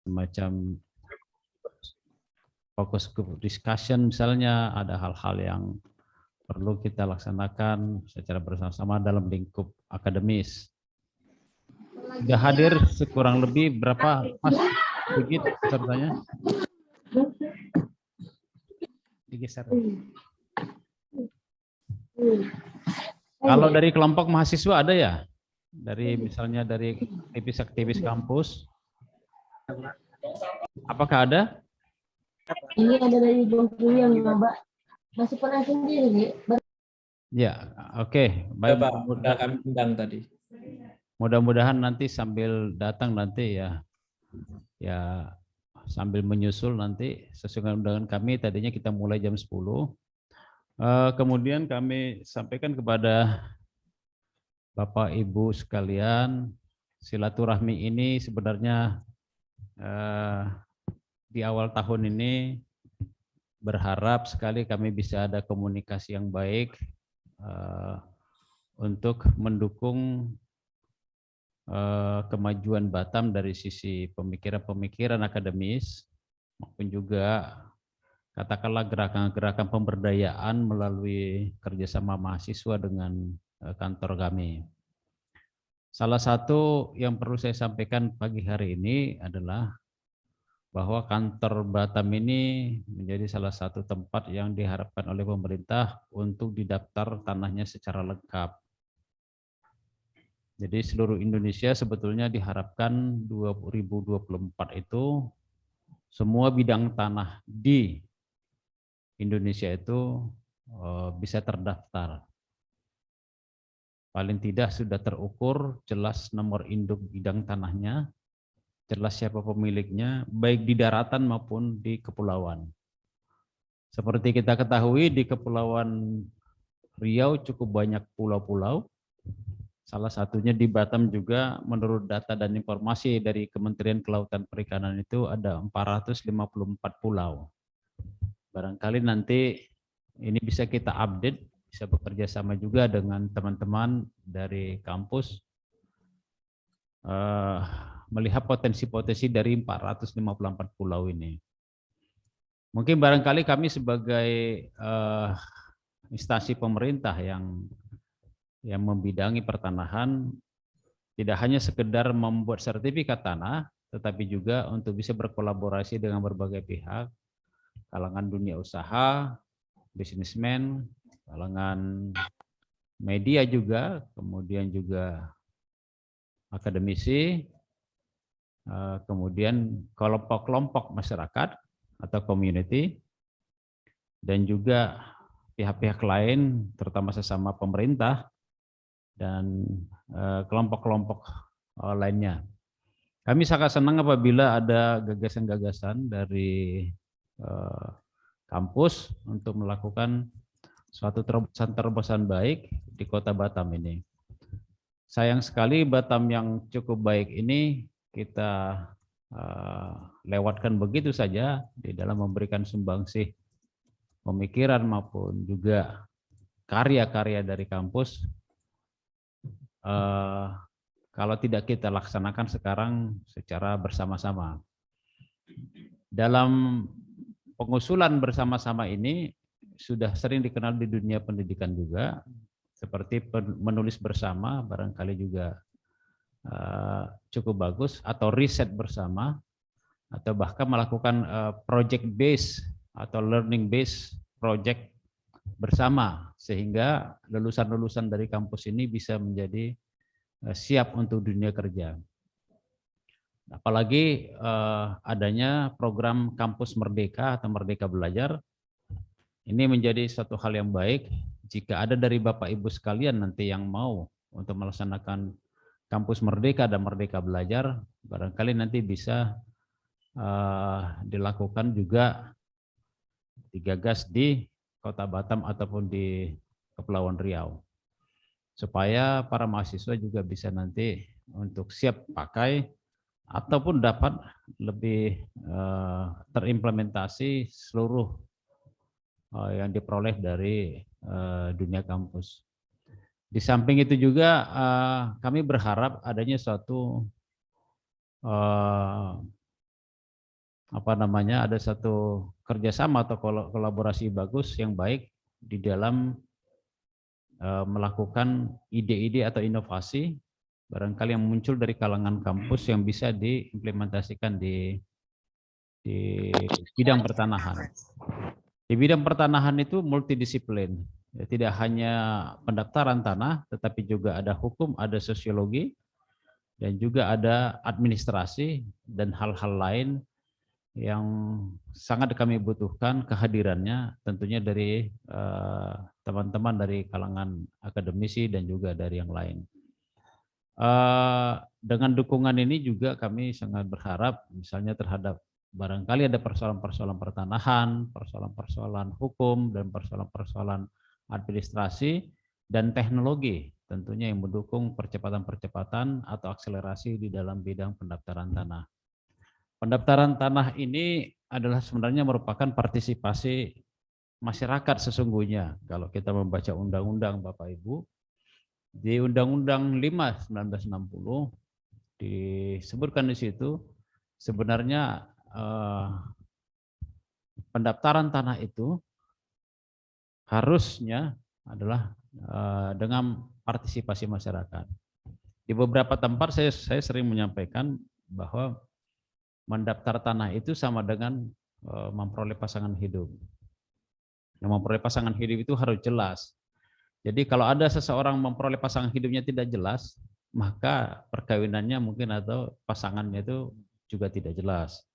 semacam fokus group discussion misalnya, ada hal-hal yang perlu kita laksanakan secara bersama-sama dalam lingkup akademis. Sudah hadir sekurang lebih berapa, Mas Sigit pesertanya? Digeser. Kalau dari kelompok mahasiswa ada ya? Dari misalnya dari aktivis-aktivis kampus. Apakah ada? Ini ada dari Bungkulu yang Mbak. Masih pernah sendiri. Ya, oke. Baik, Pak, udah kami undang tadi. mudah-mudahan nanti sambil datang nanti ya sambil menyusul nanti sesuai dengan undangan kami, tadinya kita mulai jam 10. Kemudian kami sampaikan kepada Bapak Ibu sekalian, silaturahmi ini sebenarnya di awal tahun ini berharap sekali kami bisa ada komunikasi yang baik untuk mendukung kemajuan Batam dari sisi pemikiran-pemikiran akademis maupun juga katakanlah gerakan-gerakan pemberdayaan melalui kerjasama mahasiswa dengan kantor kami. Salah satu yang perlu saya sampaikan pagi hari ini adalah bahwa kantor Batam ini menjadi salah satu tempat yang diharapkan oleh pemerintah untuk didaftar tanahnya secara lengkap. Jadi seluruh Indonesia sebetulnya diharapkan 2024 itu semua bidang tanah di Indonesia itu bisa terdaftar. Paling tidak sudah terukur, jelas nomor induk bidang tanahnya, jelas siapa pemiliknya, baik di daratan maupun di kepulauan. Seperti kita ketahui di Kepulauan Riau cukup banyak pulau-pulau. Salah satunya di Batam juga menurut data dan informasi dari Kementerian Kelautan Perikanan itu ada 454 pulau. Barangkali nanti ini bisa kita update, bisa bekerja sama juga dengan teman-teman dari kampus melihat potensi-potensi dari 454 pulau ini. Mungkin barangkali kami sebagai instansi pemerintah yang membidangi pertanahan tidak hanya sekedar membuat sertifikat tanah, tetapi juga untuk bisa berkolaborasi dengan berbagai pihak, kalangan dunia usaha, bisnismen, kalangan media juga, kemudian juga akademisi, kemudian kelompok-kelompok masyarakat atau community, dan juga pihak-pihak lain, terutama sesama pemerintah dan kelompok-kelompok lainnya. Kami sangat senang apabila ada gagasan-gagasan dari kampus untuk melakukan suatu terobosan baik di Kota Batam ini. Sayang sekali Batam yang cukup baik ini kita lewatkan begitu saja di dalam memberikan sumbangsih pemikiran maupun juga karya-karya dari kampus. Kalau tidak kita laksanakan sekarang secara bersama-sama. Dalam pengusulan bersama-sama ini sudah sering dikenal di dunia pendidikan juga, seperti menulis bersama barangkali juga cukup bagus, atau riset bersama, atau bahkan melakukan project base atau learning base project bersama, sehingga lulusan-lulusan dari kampus ini bisa menjadi siap untuk dunia kerja. Apalagi adanya program Kampus Merdeka atau Merdeka Belajar, ini menjadi satu hal yang baik jika ada dari Bapak Ibu sekalian nanti yang mau untuk melaksanakan Kampus Merdeka dan Merdeka Belajar, barangkali nanti bisa dilakukan juga digagas di Kota Batam ataupun di Kepulauan Riau, supaya para mahasiswa juga bisa nanti untuk siap pakai ataupun dapat lebih terimplementasi seluruh yang diperoleh dari dunia kampus. Di samping itu juga kami berharap adanya suatu ada satu kerjasama atau kolaborasi bagus yang baik di dalam melakukan ide-ide atau inovasi barangkali yang muncul dari kalangan kampus yang bisa diimplementasikan di bidang pertanahan. Di bidang pertanahan itu multidisiplin, ya, tidak hanya pendaftaran tanah, tetapi juga ada hukum, ada sosiologi, dan juga ada administrasi dan hal-hal lain yang sangat kami butuhkan kehadirannya tentunya dari teman-teman dari kalangan akademisi dan juga dari yang lain. Dengan dukungan ini juga kami sangat berharap misalnya terhadap barangkali ada persoalan-persoalan pertanahan, persoalan-persoalan hukum, dan persoalan-persoalan administrasi dan teknologi tentunya yang mendukung percepatan-percepatan atau akselerasi di dalam bidang pendaftaran tanah. Pendaftaran tanah ini adalah sebenarnya merupakan partisipasi masyarakat sesungguhnya. Kalau kita membaca undang-undang Bapak Ibu, di Undang-Undang 5 1960 disebutkan di situ sebenarnya pendaftaran tanah itu harusnya adalah dengan partisipasi masyarakat. Di beberapa tempat saya sering menyampaikan bahwa mendaftar tanah itu sama dengan memperoleh pasangan hidup. Memperoleh pasangan hidup itu harus jelas. Jadi kalau ada seseorang memperoleh pasangan hidupnya tidak jelas, maka perkawinannya mungkin atau pasangannya itu juga tidak jelas.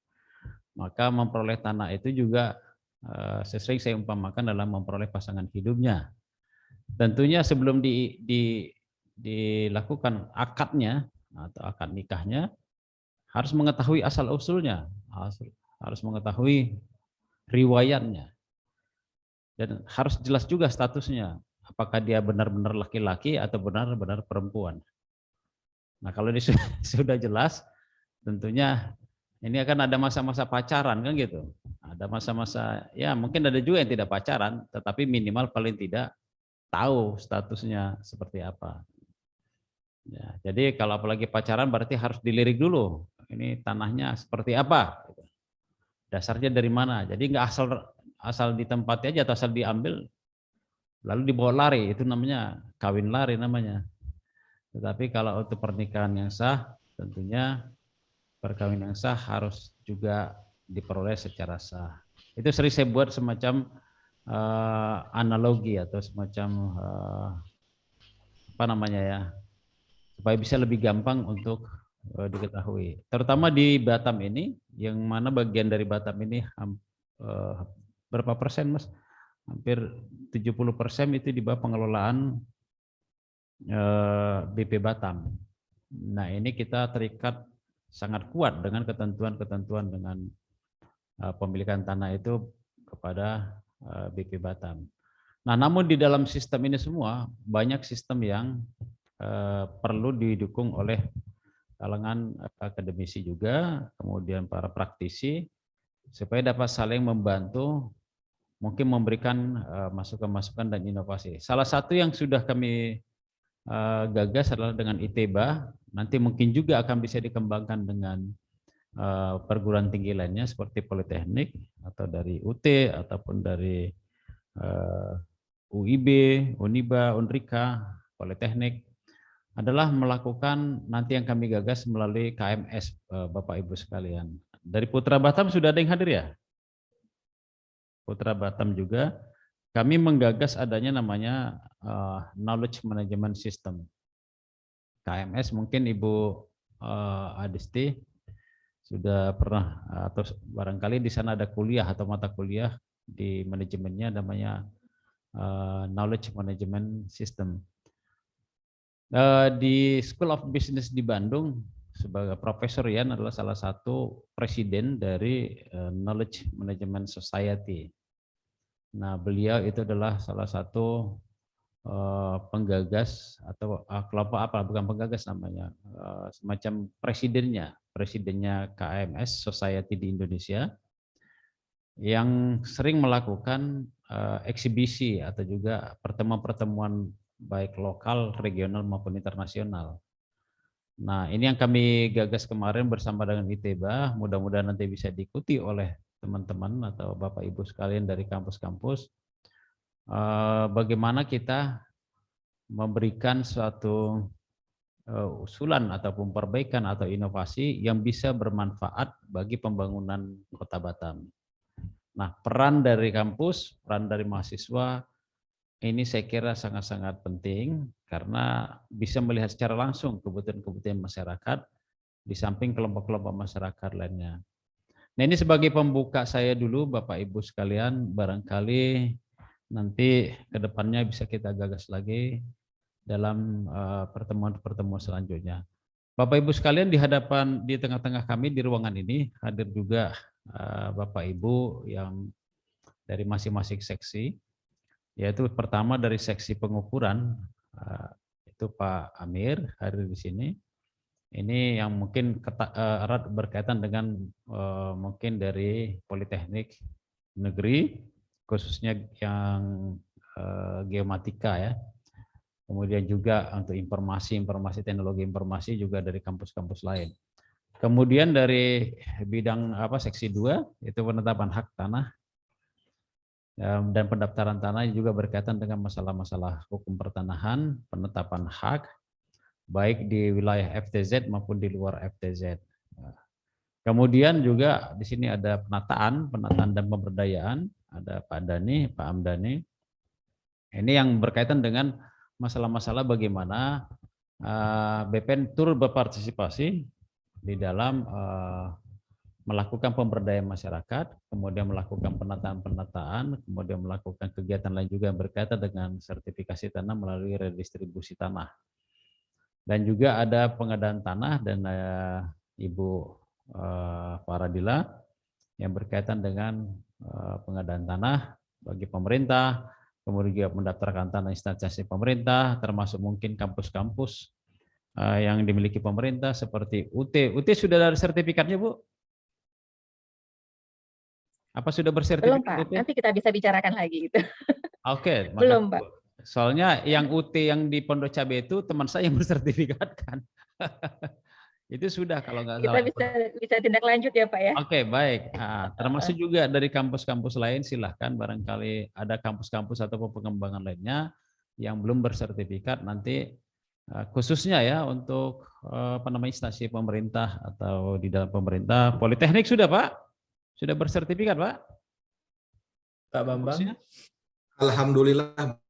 Maka memperoleh tanah itu juga sering saya umpamakan dalam memperoleh pasangan hidupnya. Tentunya sebelum dilakukan akadnya atau akad nikahnya, harus mengetahui asal-usulnya, harus mengetahui riwayatnya, dan harus jelas juga statusnya, apakah dia benar-benar laki-laki atau benar-benar perempuan. Nah kalau ini sudah jelas, tentunya ini akan ada masa-masa pacaran kan gitu. Ada masa-masa, ya mungkin ada juga yang tidak pacaran, tetapi minimal paling tidak tahu statusnya seperti apa. Ya, jadi kalau apalagi pacaran berarti harus dilirik dulu. Ini tanahnya seperti apa? Dasarnya dari mana? Jadi nggak asal ditempati aja atau asal diambil lalu dibawa lari, itu namanya kawin lari namanya. Tetapi kalau untuk pernikahan yang sah, tentunya perkawinan yang sah harus juga diperoleh secara sah. Itu sering saya buat semacam analogi atau semacam apa namanya ya, supaya bisa lebih gampang untuk diketahui. Terutama di Batam ini, yang mana bagian dari Batam ini berapa persen Mas? Hampir 70% itu di bawah pengelolaan BP Batam. Nah ini kita terikat sangat kuat dengan ketentuan-ketentuan dengan pemilikan tanah itu kepada BP Batam. Nah namun di dalam sistem ini semua banyak sistem yang perlu didukung oleh kalangan akademisi juga, kemudian para praktisi, supaya dapat saling membantu, mungkin memberikan masukan-masukan dan inovasi. Salah satu yang sudah kami gagas adalah dengan ITEBA, nanti mungkin juga akan bisa dikembangkan dengan perguruan tinggi lainnya seperti Politeknik atau dari UT ataupun dari UIB, Uniba, Unrika, Politeknik, adalah melakukan nanti yang kami gagas melalui KMS Bapak Ibu sekalian. Dari Putra Batam sudah ada yang hadir ya? Putra Batam juga kami menggagas adanya namanya Knowledge Management System. KMS mungkin Ibu Adisti sudah pernah atau barangkali di sana ada kuliah atau mata kuliah di manajemennya namanya Knowledge Management System. Di School of Business di Bandung sebagai Profesor Yan adalah salah satu presiden dari Knowledge Management Society. Nah, beliau itu adalah salah satu penggagas atau kelompok apa, bukan penggagas namanya, semacam presidennya KMS Society di Indonesia yang sering melakukan eksibisi atau juga pertemuan-pertemuan baik lokal, regional maupun internasional. Nah, ini yang kami gagas kemarin bersama dengan ITEBA, mudah-mudahan nanti bisa diikuti oleh teman-teman atau Bapak Ibu sekalian dari kampus-kampus. Bagaimana kita memberikan suatu usulan ataupun perbaikan atau inovasi yang bisa bermanfaat bagi pembangunan Kota Batam. Nah, peran dari kampus, peran dari mahasiswa, ini saya kira sangat-sangat penting karena bisa melihat secara langsung kebutuhan-kebutuhan masyarakat di samping kelompok-kelompok masyarakat lainnya. Nah, ini sebagai pembuka saya dulu Bapak Ibu sekalian, barangkali nanti ke depannya bisa kita gagas lagi dalam pertemuan-pertemuan selanjutnya. Bapak Ibu sekalian, di tengah-tengah kami di ruangan ini hadir juga Bapak Ibu yang dari masing-masing seksi, yaitu pertama dari seksi pengukuran, itu Pak Amir hadir di sini. Ini yang mungkin erat berkaitan dengan mungkin dari Politeknik Negeri, khususnya yang geomatika ya. Kemudian juga untuk informasi teknologi informasi juga dari kampus-kampus lain. Kemudian dari bidang seksi 2 itu penetapan hak tanah dan pendaftaran tanah juga berkaitan dengan masalah-masalah hukum pertanahan, penetapan hak baik di wilayah FTZ maupun di luar FTZ. Kemudian juga di sini ada penataan dan pemberdayaan, ada Pak Dani, Pak Amdani. Ini yang berkaitan dengan masalah-masalah bagaimana BPN turut berpartisipasi di dalam melakukan pemberdayaan masyarakat, kemudian melakukan penataan, kemudian melakukan kegiatan lain juga yang berkaitan dengan sertifikasi tanah melalui redistribusi tanah. Dan juga ada pengadaan tanah dan Ibu Faradila yang berkaitan dengan pengadaan tanah bagi pemerintah, kemudian juga mendaftarkan tanah instansi pemerintah, termasuk mungkin kampus-kampus yang dimiliki pemerintah seperti UT. UT sudah ada sertifikatnya, Bu? Apa sudah bersertifikat? Belum, Pak. Nanti kita bisa bicarakan lagi gitu. Oke, Belum, Pak. Soalnya yang UT yang di Pondok Cabe itu teman saya yang bersertifikat kan. Itu sudah kalau nggak salah. Kita bisa tindak lanjut ya, Pak ya. Oke, baik. Nah, termasuk juga dari kampus-kampus lain, silahkan barangkali ada kampus-kampus atau pengembangan lainnya yang belum bersertifikat nanti khususnya ya untuk instansi pemerintah atau di dalam pemerintah. Politeknik sudah, Pak? Sudah bersertifikat, Pak? Pak Bambang? Alhamdulillah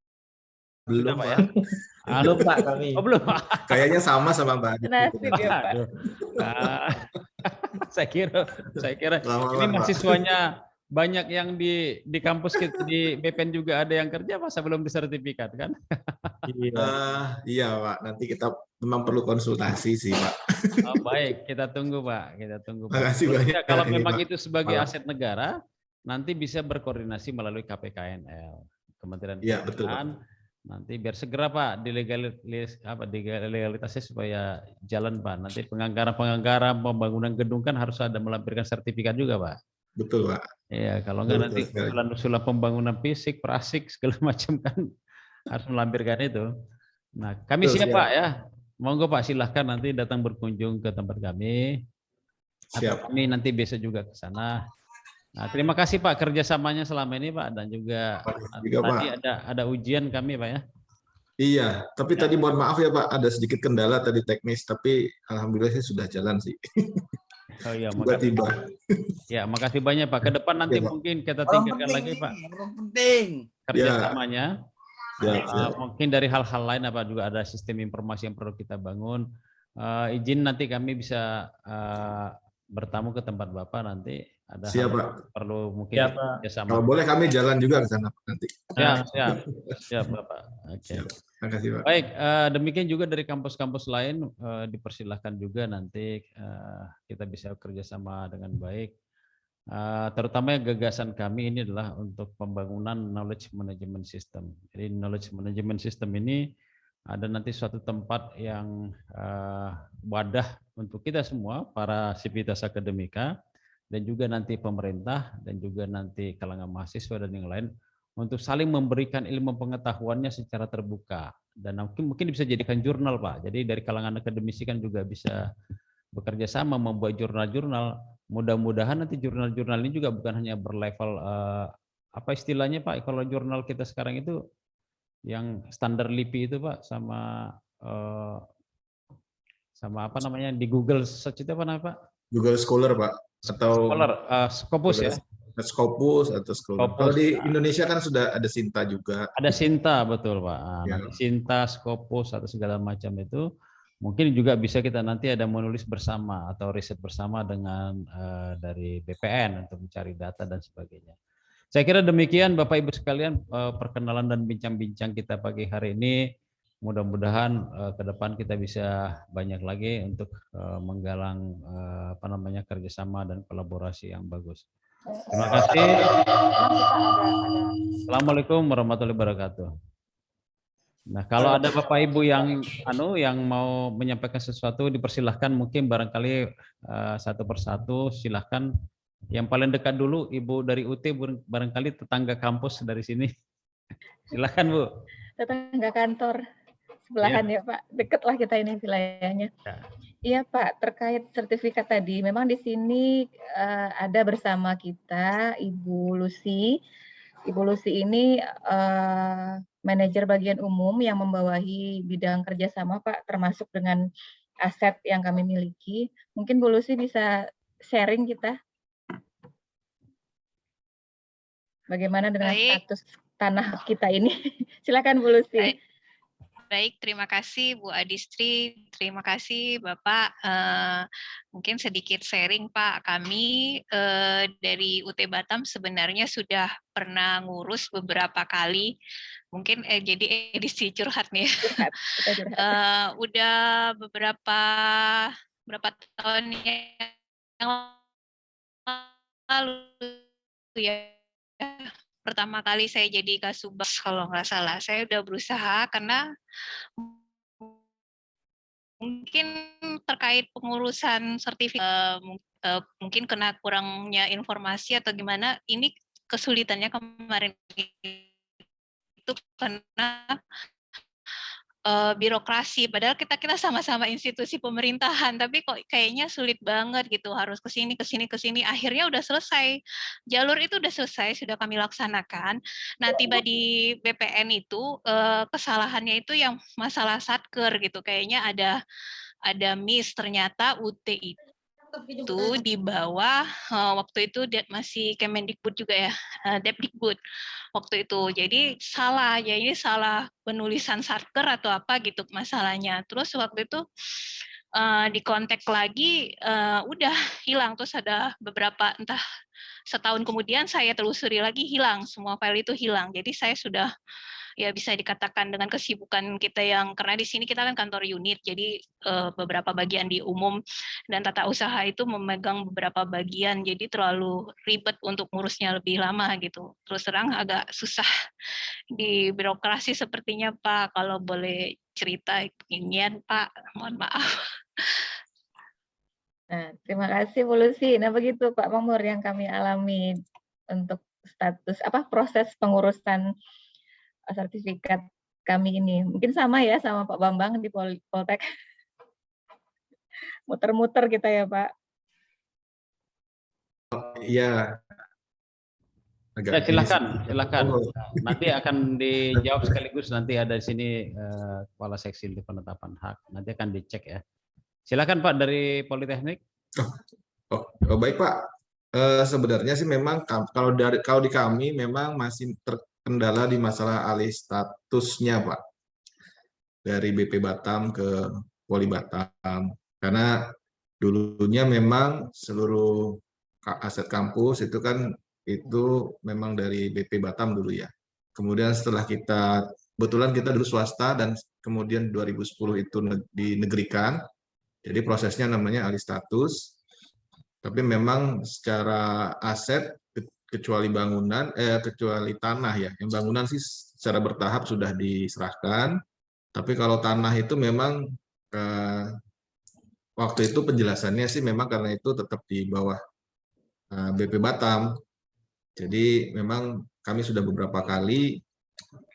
belum, Pak. Ya? Belum, Pak, kami. Oh, belum, Pak. Kayaknya sama Mbak Adi. Nasib ya, Pak. Saya kira ini mahasiswanya banyak yang di kampus kita di BPN juga ada yang kerja, masa belum disertifikat kan? Iya, Pak. Nanti kita memang perlu konsultasi sih, Pak. Oh, baik, kita tunggu, Pak. Kita tunggu, Pak. Makasih banyak. Kalau memang Pak. itu sebagai aset negara, nanti bisa berkoordinasi melalui KPKNL, Kementerian Iya, betul, Pak. Nanti biar segera Pak dilegalitasnya supaya jalan Pak. Nanti penganggaran pembangunan gedung kan harus ada melampirkan sertifikat juga Pak. Betul Pak. Iya, kalau enggak nanti usulan pembangunan fisik, prasik segala macam kan harus melampirkan itu. Nah, kami siap Pak ya. Monggo Pak, silahkan nanti datang berkunjung ke tempat kami. Siap. Kami nanti besok juga ke sana. Nah, terima kasih Pak kerjasamanya selama ini Pak, dan juga tadi Pak. ada ujian kami Pak ya. Iya, tapi tadi mohon maaf ya Pak, ada sedikit kendala tadi teknis, tapi alhamdulillah sudah jalan sih. Oh iya, tiba-tiba. Ya, makasih banyak Pak. Ke depan nanti ya, mungkin kita tingkatkan lagi Pak. Penting. Kerjasamanya. Ya. Mungkin dari hal-hal lain apa juga ada sistem informasi yang perlu kita bangun. Izin nanti kami bisa bertamu ke tempat Bapak nanti. Ada siap, hal Pak. Perlu mungkin kerjasama. Kalau boleh kami jalan juga ke sana nanti. Siap Bapak. Oke. Terima kasih Pak. Baik, demikian juga dari kampus-kampus lain dipersilahkan juga nanti kita bisa kerjasama dengan baik. Terutama gagasan kami ini adalah untuk pembangunan knowledge management system. Jadi knowledge management system ini ada nanti suatu tempat yang wadah untuk kita semua, para sivitas akademika, dan juga nanti pemerintah, dan juga nanti kalangan mahasiswa dan yang lain, untuk saling memberikan ilmu pengetahuannya secara terbuka. Dan mungkin bisa jadikan jurnal, Pak. Jadi dari kalangan akademisi kan juga bisa bekerja sama membuat jurnal-jurnal. Mudah-mudahan nanti jurnal-jurnal ini juga bukan hanya berlevel apa istilahnya Pak, kalau jurnal kita sekarang itu yang standar LIPI itu Pak, sama apa namanya di Google Search itu apa namanya Pak? Google Scholar Pak, atau Scholar, Scopus ya? Scopus atau Scholar. Scopus. Kalau di Indonesia kan sudah ada Sinta juga. Ada Sinta, betul Pak. Nah, Ya. nanti Sinta, Scopus atau segala macam itu mungkin juga bisa kita nanti ada menulis bersama atau riset bersama dengan dari BPN untuk mencari data dan sebagainya. Saya kira demikian Bapak Ibu sekalian perkenalan dan bincang-bincang kita pagi hari ini. Mudah-mudahan ke depan kita bisa banyak lagi untuk menggalang apa namanya kerjasama dan kolaborasi yang bagus. Terima kasih. Assalamualaikum warahmatullahi wabarakatuh. Nah, kalau ada Bapak Ibu yang mau menyampaikan sesuatu, dipersilahkan, mungkin barangkali satu persatu silahkan. Yang paling dekat dulu Ibu dari UT, barangkali tetangga kampus dari sini. Silahkan Bu. Tetangga kantor sebelahan ya Pak, deket lah kita ini wilayahnya. Ya. Iya Pak, terkait sertifikat tadi, memang di sini ada bersama kita Ibu Lucy. Ibu Lucy ini manajer bagian umum yang membawahi bidang kerjasama Pak, termasuk dengan aset yang kami miliki. Mungkin Bu Lucy bisa sharing kita. Bagaimana dengan status tanah kita ini? Silakan Bu Lucy. Baik, terima kasih Bu Adistri, terima kasih Bapak. Mungkin sedikit sharing Pak, kami dari UT Batam sebenarnya sudah pernah ngurus beberapa kali. Mungkin jadi edisi curhat nih. Udah berapa tahun yang lalu ya. Pertama kali saya jadi Kasubag kalau nggak salah, saya udah berusaha karena mungkin terkait pengurusan sertifikat, mungkin kena kurangnya informasi atau gimana, ini kesulitannya kemarin itu karena birokrasi, padahal kita sama-sama institusi pemerintahan, tapi kok kayaknya sulit banget gitu, harus ke sini, akhirnya udah selesai, jalur itu udah selesai, sudah kami laksanakan. Nah, tiba di BPN itu, kesalahannya itu yang masalah satker gitu, kayaknya ada miss, ternyata UT itu di bawah, waktu itu masih Kemendikbud juga ya, Depdikbud waktu itu. Jadi salah, ya ini salah penulisan satker atau apa gitu masalahnya. Terus waktu itu dikontak lagi, udah hilang. Terus ada beberapa, entah setahun kemudian saya telusuri lagi, hilang. Semua file itu hilang. Jadi saya sudah, ya bisa dikatakan dengan kesibukan kita yang, karena di sini kita kan kantor unit, jadi beberapa bagian di umum dan tata usaha itu memegang beberapa bagian, jadi terlalu ribet untuk ngurusnya lebih lama gitu. Terus terang agak susah di birokrasi sepertinya Pak, kalau boleh cerita ingin Pak, mohon maaf. Nah, terima kasih Bu Lucy. Nah, begitu Pak Mamur yang kami alami untuk status proses pengurusan sertifikat kami ini. Mungkin sama ya sama Pak Bambang di Poltek. Muter-muter kita ya Pak. Iya. Ya, silakan. Nanti akan dijawab sekaligus, nanti ada di sini Kepala Seksi Penetapan Hak. Nanti akan dicek ya. Silakan Pak dari Politeknik. Oh, baik Pak. Sebenarnya sih memang kalau di kami memang masih terkendala di masalah alih statusnya Pak, dari BP Batam ke Poli Batam, karena dulunya memang seluruh aset kampus itu kan itu memang dari BP Batam dulu ya. Kemudian setelah kebetulan kita dulu swasta dan kemudian 2010 itu dinegerikan, jadi prosesnya namanya alih status. Tapi memang secara aset kecuali kecuali tanah ya, yang bangunan sih secara bertahap sudah diserahkan. Tapi kalau tanah itu memang waktu itu penjelasannya sih memang karena itu tetap di bawah BP Batam. Jadi memang kami sudah beberapa kali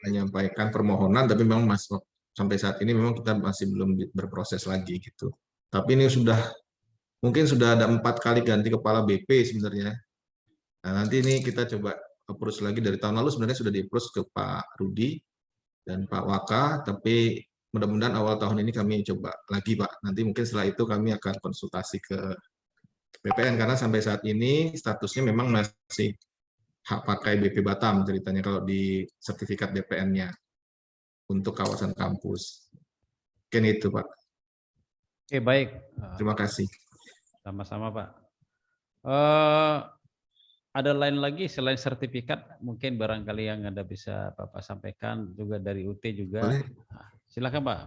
menyampaikan permohonan, tapi memang masih sampai saat ini memang kita masih belum berproses lagi gitu. Tapi ini mungkin sudah ada 4 kali ganti kepala BP sebenarnya. Nah, nanti ini kita coba approach lagi. Dari tahun lalu sebenarnya sudah di-approach ke Pak Rudi dan Pak Waka, tapi mudah-mudahan awal tahun ini kami coba lagi Pak. Nanti mungkin setelah itu kami akan konsultasi ke BPN, karena sampai saat ini statusnya memang masih hak pakai BP Batam ceritanya kalau di sertifikat BPN-nya untuk kawasan kampus. Mungkin itu Pak. Oke, baik. Terima kasih. Sama-sama Pak. Ada lain lagi selain sertifikat, mungkin barangkali yang Anda bisa Bapak sampaikan juga dari UT juga. Boleh. Silakan Pak.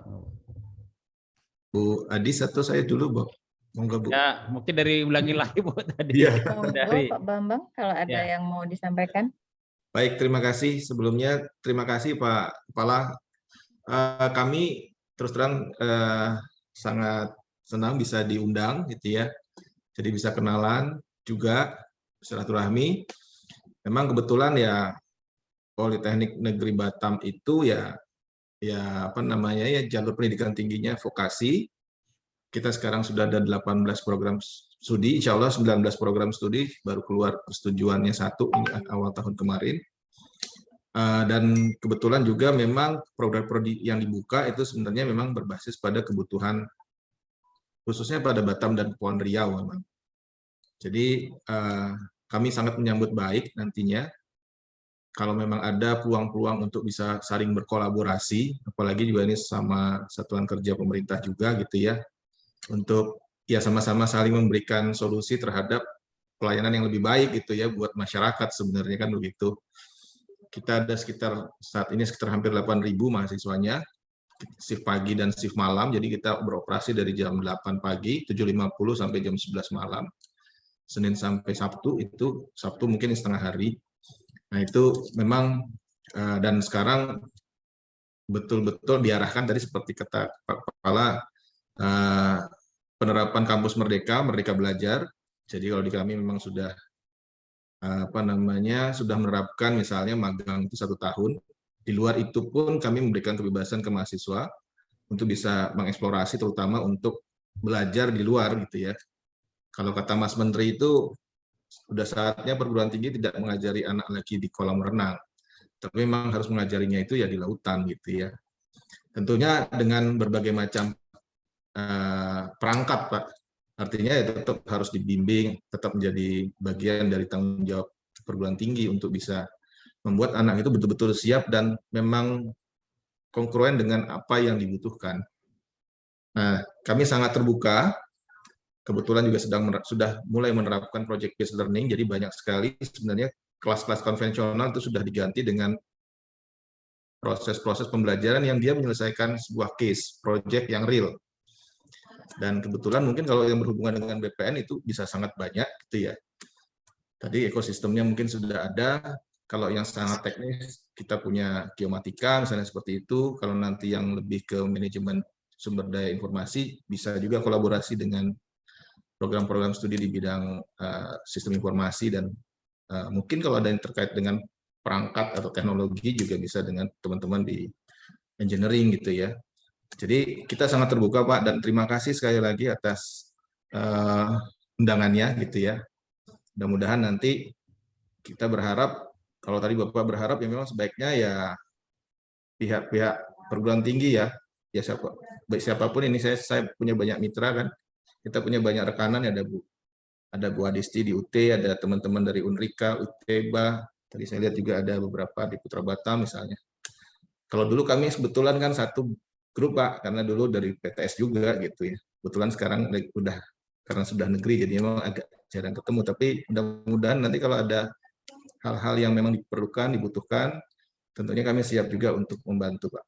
Bu Adis atau saya dulu, Bu? Monggo, Bu. Ya, mungkin dari ulangi lagi Bu tadi. Iya. Dari Pak Bambang, kalau ada Ya. yang mau disampaikan. Baik, terima kasih. Sebelumnya terima kasih Pak Kepala. Kami terus terang sangat senang bisa diundang gitu ya. Jadi bisa kenalan juga, silaturahmi. Memang kebetulan ya Politeknik Negeri Batam itu ya apa namanya ya jalur pendidikan tingginya vokasi. Kita sekarang sudah ada 18 program studi, insya Allah 19 program studi, baru keluar persetujuannya 1 ini awal tahun kemarin. Dan kebetulan juga memang program yang dibuka itu sebenarnya memang berbasis pada kebutuhan, khususnya pada Batam dan Kepulauan Riau memang. Jadi kami sangat menyambut baik nantinya kalau memang ada peluang-peluang untuk bisa saling berkolaborasi, apalagi juga ini sama satuan kerja pemerintah juga gitu ya, untuk ya sama-sama saling memberikan solusi terhadap pelayanan yang lebih baik gitu ya buat masyarakat sebenarnya kan begitu. Kita ada saat ini sekitar hampir 8.000 mahasiswanya, shift pagi dan shift malam, jadi kita beroperasi dari jam 8 pagi, 7.50 sampai jam 11 malam. Senin sampai Sabtu, itu Sabtu mungkin setengah hari. Nah itu memang, dan sekarang betul-betul diarahkan tadi seperti kata Pak Kepala, penerapan kampus Merdeka Belajar. Jadi kalau di kami memang sudah sudah menerapkan misalnya magang itu 1 tahun. Di luar itu pun kami memberikan kebebasan ke mahasiswa untuk bisa mengeksplorasi, terutama untuk belajar di luar gitu ya. Kalau kata Mas Menteri itu sudah saatnya perguruan tinggi tidak mengajari anak lagi di kolam renang, tapi memang harus mengajarinya itu ya di lautan gitu ya. Tentunya dengan berbagai macam perangkat Pak. Artinya ya tetap harus dibimbing, tetap menjadi bagian dari tanggung jawab perguruan tinggi untuk bisa membuat anak itu betul-betul siap dan memang kongruen dengan apa yang dibutuhkan. Nah, kami sangat terbuka. Kebetulan juga sudah mulai menerapkan project based learning, jadi banyak sekali sebenarnya kelas-kelas konvensional itu sudah diganti dengan proses-proses pembelajaran yang dia menyelesaikan sebuah case, project yang real. Dan kebetulan mungkin kalau yang berhubungan dengan BPN itu bisa sangat banyak gitu ya. Tadi ekosistemnya mungkin sudah ada, kalau yang sangat teknis kita punya geomatika misalnya seperti itu, kalau nanti yang lebih ke manajemen sumber daya informasi bisa juga kolaborasi dengan program-program studi di bidang sistem informasi dan mungkin kalau ada yang terkait dengan perangkat atau teknologi juga bisa dengan teman-teman di engineering gitu ya. Jadi kita sangat terbuka Pak dan terima kasih sekali lagi atas undangannya gitu ya. Mudah-mudahan nanti kita berharap, kalau tadi Bapak berharap ya memang sebaiknya ya pihak-pihak perguruan tinggi ya siapapun ini, saya punya banyak mitra kan. Kita punya banyak rekanan, ada Bu Adisti di UT, ada teman-teman dari Unrika, UTBA, tadi saya lihat juga ada beberapa di Putra Batam misalnya. Kalau dulu kami kebetulan kan satu grup Pak, karena dulu dari PTS juga gitu ya. Kebetulan sekarang karena sudah negeri, jadi memang agak jarang ketemu, tapi mudah-mudahan nanti kalau ada hal-hal yang memang diperlukan, dibutuhkan, tentunya kami siap juga untuk membantu Pak.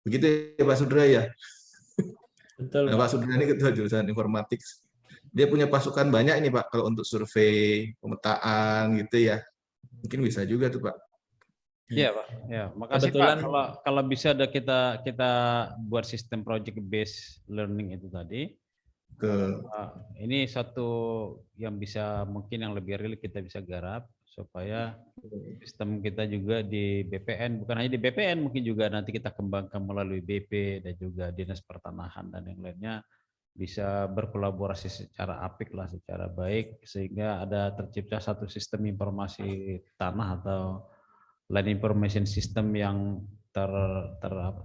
Begitu ya Pak Sudra ya? Betul. Nah, Pak Sudra ini ketua jurusan informatik. Dia punya pasukan banyak ini Pak, kalau untuk survei, pemetaan gitu ya. Mungkin bisa juga tuh Pak. Iya Pak, ya makasih Kebetulan, Pak. Kalau bisa ada kita buat sistem project based learning itu tadi. Betul. Ini satu yang bisa mungkin yang lebih real kita bisa garap supaya sistem kita juga di BPN, bukan hanya di BPN, mungkin juga nanti kita kembangkan melalui BP dan juga Dinas Pertanahan dan yang lainnya bisa berkolaborasi secara apik lah, secara baik sehingga ada tercipta satu sistem informasi tanah atau land information system yang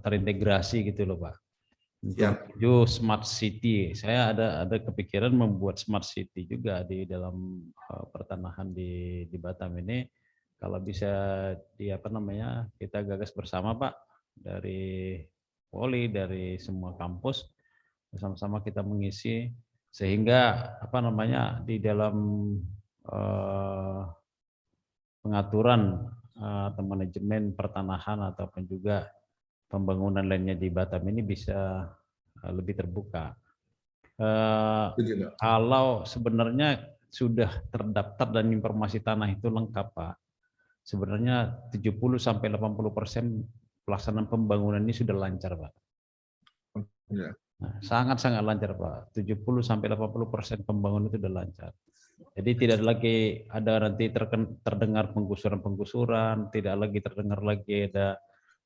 terintegrasi gitu loh Pak. Untuk menuju smart city, saya ada kepikiran membuat smart city juga di dalam pertanahan di Batam ini. Kalau bisa kita gagas bersama Pak dari Poli, dari semua kampus bersama-sama kita mengisi sehingga di dalam pengaturan atau manajemen pertanahan ataupun juga pembangunan lainnya di Batam ini bisa lebih terbuka. Kalau sebenarnya sudah terdaftar dan informasi tanah itu lengkap Pak, sebenarnya 70-80% pelaksanaan pembangunan ini sudah lancar Pak. Ya. Nah, sangat-sangat lancar Pak, 70-80% pembangunan itu sudah lancar. Jadi tidak lagi ada nanti terdengar penggusuran-penggusuran, tidak lagi terdengar lagi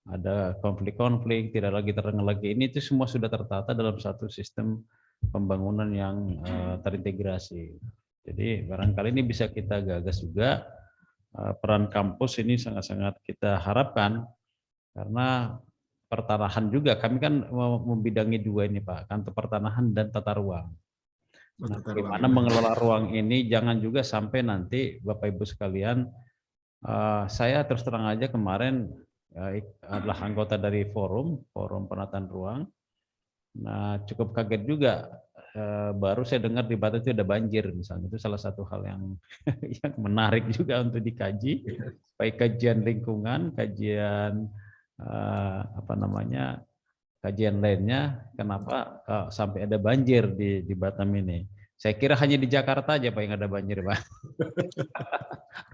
ada konflik-konflik, tidak lagi terdengar lagi. Ini itu semua sudah tertata dalam satu sistem pembangunan yang terintegrasi. Jadi barangkali ini bisa kita gagas juga. Peran kampus ini sangat-sangat kita harapkan karena pertanahan juga. Kami kan membidangi dua ini Pak, kantor pertanahan dan tata ruang. Nah, bagaimana mengelola ruang ini jangan juga sampai nanti Bapak Ibu sekalian, saya terus terang aja kemarin adalah anggota dari forum penataan ruang. Nah, cukup kaget juga baru saya dengar di Batam itu ada banjir misalnya. Itu salah satu hal yang yang menarik juga untuk dikaji. Baik kajian lingkungan, kajian kajian lainnya kenapa sampai ada banjir di Batam ini. Saya kira hanya di Jakarta aja Pak yang ada banjir Pak.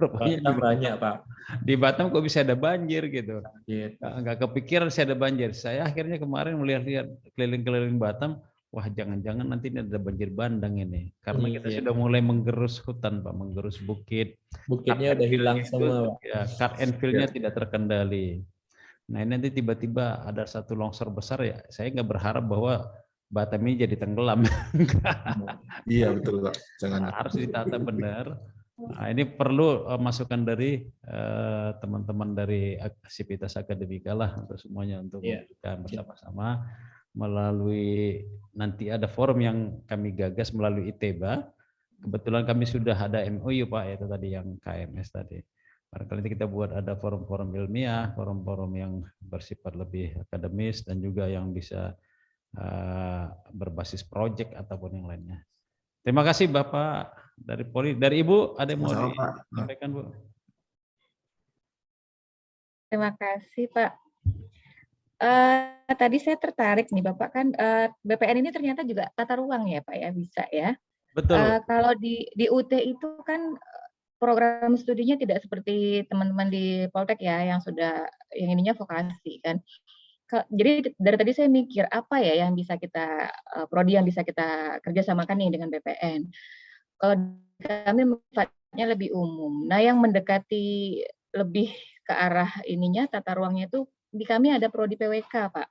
Batam banyak Pak. Di Batam kok bisa ada banjir gitu. Gitu. Nggak kepikiran saya ada banjir. Saya akhirnya kemarin melihat keliling-keliling Batam, wah jangan-jangan nanti ini ada banjir bandang ini. Karena kita sudah mulai menggerus hutan Pak, menggerus bukit. Bukitnya udah hilang semua Pak. Ya, cut and fill-nya tidak terkendali. Nah ini nanti tiba-tiba ada satu longsor besar ya, saya nggak berharap bahwa Batam ini jadi tenggelam. Iya betul Pak. Jangan. Harus ditata benar. Nah, ini perlu masukan dari teman-teman dari aktivitas akademika lah untuk semuanya untuk kita bersama-sama melalui nanti ada forum yang kami gagas melalui ITEBA. Kebetulan kami sudah ada MOU Pak, itu tadi yang KMS tadi. Barangkali kita buat ada forum-forum ilmiah, forum-forum yang bersifat lebih akademis dan juga yang bisa berbasis proyek ataupun yang lainnya. Terima kasih Bapak dari Polri. Dari Ibu ada yang mau disampaikan Bu? Terima kasih Pak. Tadi saya tertarik nih Bapak kan BPN ini ternyata juga tata ruang ya Pak ya, bisa ya. Betul. Kalau di UT itu kan program studinya tidak seperti teman-teman di Poltek ya yang ininya vokasi kan. Jadi dari tadi saya mikir apa ya yang bisa kita prodi yang bisa kita kerjasamakan nih dengan BPN. Kalau kami manfaatnya lebih umum. Nah yang mendekati lebih ke arah ininya tata ruangnya itu di kami ada prodi PWK Pak.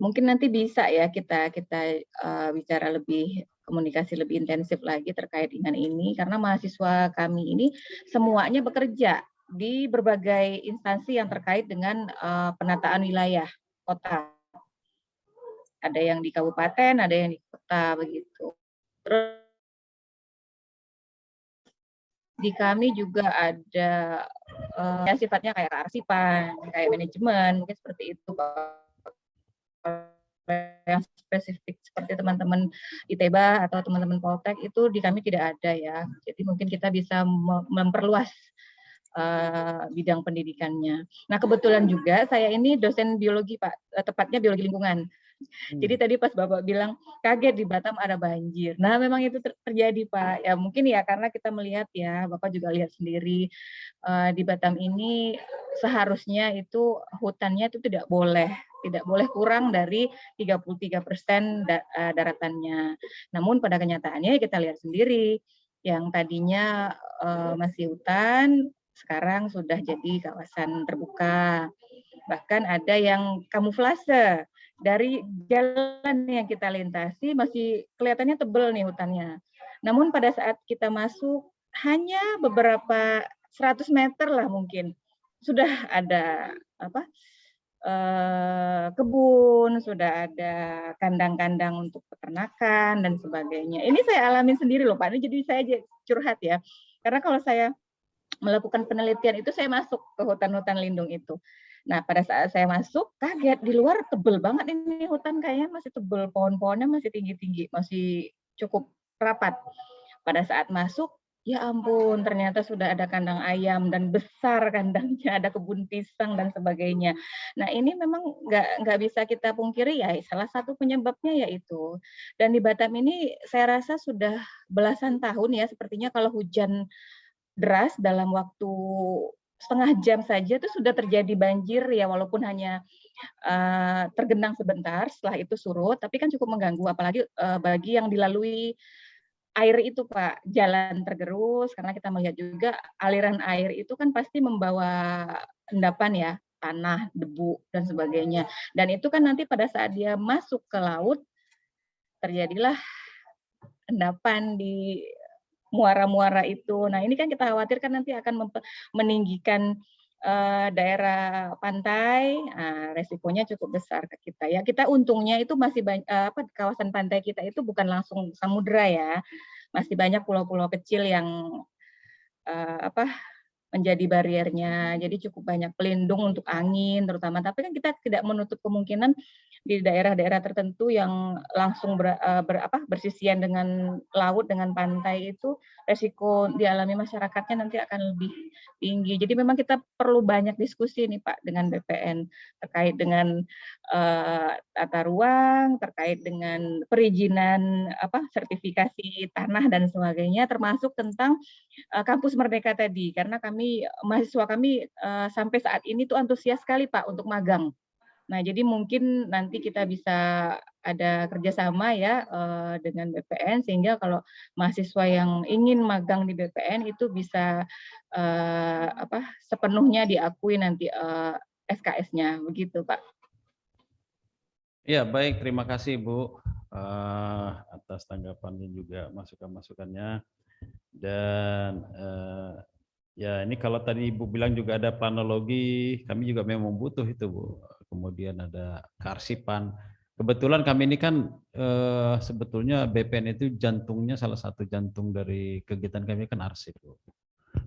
Mungkin nanti bisa ya kita bicara lebih komunikasi lebih intensif lagi terkait dengan ini karena mahasiswa kami ini semuanya bekerja di berbagai instansi yang terkait dengan penataan wilayah kota. Ada yang di kabupaten, ada yang di kota begitu. Terus di kami juga ada sifatnya kayak kearsipan, kayak manajemen, mungkin seperti itu. Yang spesifik seperti teman-teman ITEBA atau teman-teman Poltek itu di kami tidak ada ya. Jadi mungkin kita bisa memperluas bidang pendidikannya. Nah kebetulan juga saya ini dosen biologi Pak, tepatnya biologi lingkungan. Jadi tadi pas Bapak bilang kaget di Batam ada banjir. Nah memang itu terjadi Pak. Ya mungkin ya karena kita melihat ya, Bapak juga lihat sendiri di Batam ini seharusnya itu hutannya itu tidak boleh tidak boleh kurang dari 33% daratannya. Namun pada kenyataannya kita lihat sendiri, yang tadinya masih hutan, sekarang sudah jadi kawasan terbuka. Bahkan ada yang kamuflase, dari jalan yang kita lintasi masih kelihatannya tebel nih hutannya. Namun pada saat kita masuk hanya beberapa 100 meter lah mungkin sudah ada kebun, sudah ada kandang-kandang untuk peternakan dan sebagainya. Ini saya alami sendiri loh Pak, ini jadi saya curhat ya. Karena kalau saya melakukan penelitian itu saya masuk ke hutan-hutan lindung itu. Nah, pada saat saya masuk kaget, di luar tebel banget ini hutan, kayaknya masih tebel, pohon-pohonnya masih tinggi-tinggi, masih cukup rapat. Pada saat masuk, ya ampun, ternyata sudah ada kandang ayam dan besar kandangnya, ada kebun pisang dan sebagainya. Nah, ini memang nggak bisa kita pungkiri ya, salah satu penyebabnya yaitu. Dan di Batam ini saya rasa sudah belasan tahun ya, sepertinya kalau hujan deras dalam waktu setengah jam saja itu sudah terjadi banjir ya, walaupun hanya tergenang sebentar, setelah itu surut, tapi kan cukup mengganggu, apalagi bagi yang dilalui air itu Pak, jalan tergerus, karena kita melihat juga aliran air itu kan pasti membawa endapan ya, tanah, debu, dan sebagainya. Dan itu kan nanti pada saat dia masuk ke laut, terjadilah endapan di muara-muara itu. Nah, ini kan kita khawatirkan nanti akan meninggikan daerah pantai, resikonya cukup besar ke kita ya. Kita untungnya itu masih kawasan pantai kita itu bukan langsung samudra ya, masih banyak pulau-pulau kecil yang menjadi bariernya. Jadi cukup banyak pelindung untuk angin terutama. Tapi kan kita tidak menutup kemungkinan di daerah-daerah tertentu yang langsung bersisian dengan laut, dengan pantai itu resiko dialami masyarakatnya nanti akan lebih tinggi. Jadi memang kita perlu banyak diskusi nih Pak dengan BPN terkait dengan tata ruang, terkait dengan perizinan sertifikasi tanah dan sebagainya, termasuk tentang kampus Merdeka tadi, karena mahasiswa kami sampai saat ini tuh antusias sekali Pak untuk magang. Nah, jadi mungkin nanti kita bisa ada kerjasama ya dengan BPN, sehingga kalau mahasiswa yang ingin magang di BPN itu bisa sepenuhnya diakui nanti SKS-nya, begitu Pak. Ya, baik, terima kasih Bu atas tanggapannya juga masukan-masukannya. Dan ya ini kalau tadi Ibu bilang juga ada planologi, kami juga memang butuh itu Bu. Kemudian ada kearsipan. Kebetulan kami ini kan sebetulnya BPN itu jantungnya, salah satu jantung dari kegiatan kami kan arsip Bu.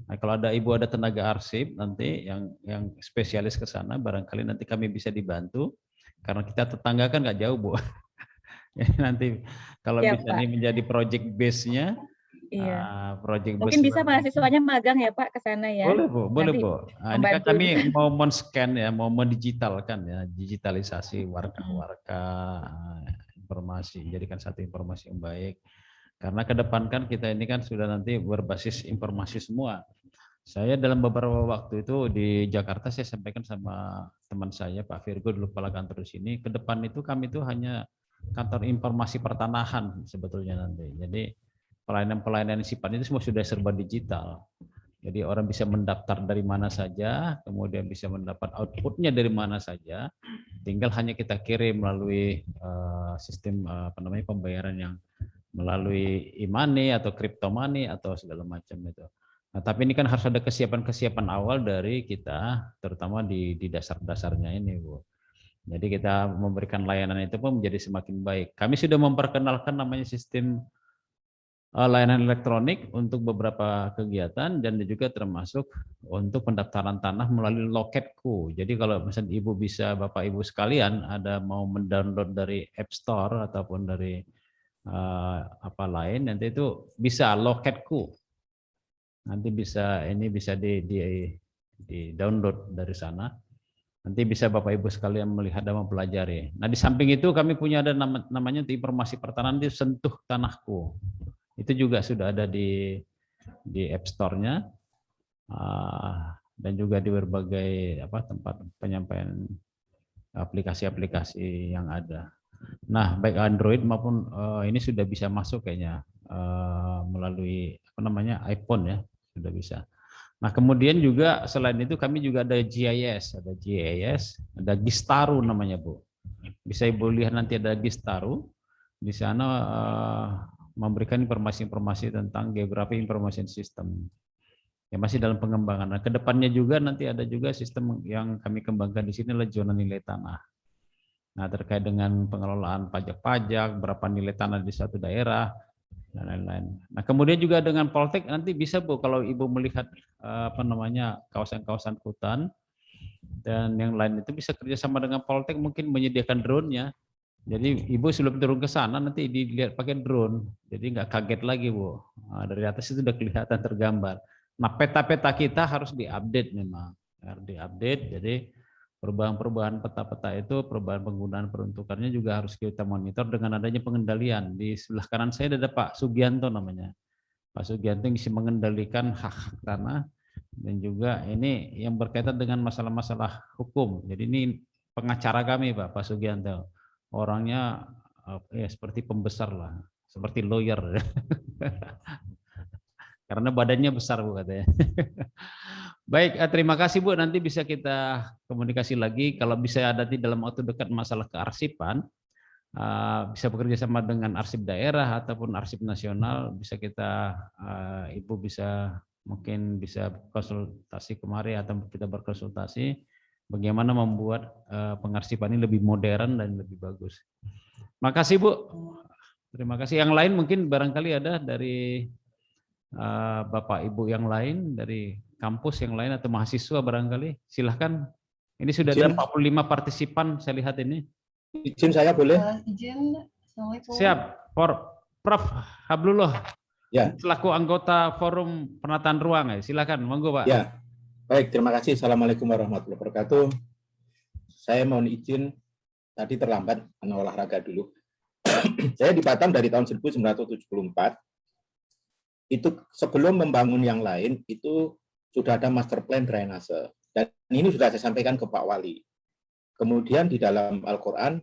Nah, kalau ada Ibu ada tenaga arsip nanti yang spesialis ke sana, barangkali nanti kami bisa dibantu karena kita tetangga kan nggak jauh Bu. Nanti kalau Ya, bisa Pak. ini menjadi project base-nya. Iya. Project Mungkin base bisa mahasiswanya magang ya Pak ke sana ya. boleh Bu, boleh Nanti Bu. Ini kan membantu. kami mau men-scan ya, mau mendigitalkan ya, digitalisasi warka-warka informasi, jadikan satu informasi yang baik. Karena ke depan kan kita ini kan sudah nanti berbasis informasi semua. Saya dalam beberapa waktu itu di Jakarta saya sampaikan sama teman saya Pak Virgo dulu kepala kantor di sini, ke depan itu kami itu hanya kantor informasi pertanahan sebetulnya nanti. Jadi pelayanan-pelayanan sipar itu semua sudah serba digital. Jadi orang bisa mendaftar dari mana saja, kemudian bisa mendapat outputnya dari mana saja. Tinggal hanya kita kirim melalui sistem pembayaran yang melalui e-money atau crypto money atau segala macam itu. Nah, tapi ini kan harus ada kesiapan-kesiapan awal dari kita, terutama di dasar-dasarnya ini, Bu. Jadi kita memberikan layanan itu pun menjadi semakin baik. Kami sudah memperkenalkan namanya sistem layanan elektronik untuk beberapa kegiatan dan juga termasuk untuk pendaftaran tanah melalui Loketku. Jadi kalau misalnya Ibu bisa, Bapak Ibu sekalian ada mau mendownload dari App Store ataupun dari apa lain, nanti itu bisa Loketku. Nanti bisa di download dari sana. Nanti bisa Bapak Ibu sekalian melihat dan mempelajari. Nah, di samping itu kami punya ada namanya informasi pertanahan di Sentuh Tanahku. Itu juga sudah ada di App Store-nya dan juga di berbagai tempat penyampaian aplikasi-aplikasi yang ada. Nah, baik Android maupun ini sudah bisa masuk kayaknya melalui apa namanya iPhone ya, sudah bisa. Nah, kemudian juga selain itu kami juga ada GIS, ada Gistaru namanya, Bu. Bisa Ibu lihat nanti ada Gistaru. Di sana memberikan informasi-informasi tentang geografi information system. Ya, masih dalam pengembangan. Nah, kedepannya juga nanti ada juga sistem yang kami kembangkan di sini adalah zona nilai tanah. Nah, terkait dengan pengelolaan pajak-pajak, berapa nilai tanah di satu daerah, dan lain-lain. Nah, kemudian juga dengan Poltek nanti bisa Bu, kalau Ibu melihat apa namanya kawasan-kawasan hutan dan yang lain itu bisa kerjasama dengan Poltek mungkin menyediakan drone-nya. Jadi Ibu sebelum turun ke sana nanti dilihat pakai drone, jadi nggak kaget lagi Bu. Nah, dari atas itu sudah kelihatan tergambar. Nah, peta-peta kita harus diupdate memang, harus diupdate. Jadi perubahan-perubahan peta-peta itu, perubahan penggunaan peruntukannya juga harus kita monitor dengan adanya pengendalian. Di sebelah kanan saya ada Pak Sugianto namanya. Pak Sugianto yang bisa mengendalikan hak tanah dan juga ini yang berkaitan dengan masalah-masalah hukum. Jadi ini pengacara kami Pak Sugianto. Orangnya ya seperti pembesar lah, seperti lawyer. Karena badannya besar Bu katanya. Baik, terima kasih Bu. Nanti bisa kita komunikasi lagi. Kalau bisa ada di dalam waktu dekat masalah kearsipan, bisa bekerja sama dengan arsip daerah ataupun arsip nasional. Bisa kita, Ibu bisa mungkin bisa konsultasi kemari atau kita berkonsultasi bagaimana membuat pengarsipan ini lebih modern dan lebih bagus. Makasih Bu. Terima kasih. Yang lain mungkin barangkali ada dari Bapak Ibu yang lain dari kampus yang lain atau mahasiswa barangkali. Silahkan. Ini sudah ada 45 partisipan saya lihat ini. Izin saya boleh? Izin. Assalamualaikum. Siap. Prof. Hablullah. Ya. Selaku anggota Forum Penataan Ruang. Silakan. Monggo Pak. Ya. Baik, terima kasih. Assalamualaikum warahmatullahi wabarakatuh. Saya mohon izin tadi terlambat karena olahraga dulu. Saya di Batam dari tahun 1974. Itu sebelum membangun yang lain itu sudah ada master plan drainase dan ini sudah saya sampaikan ke Pak Wali. Kemudian di dalam Al-Quran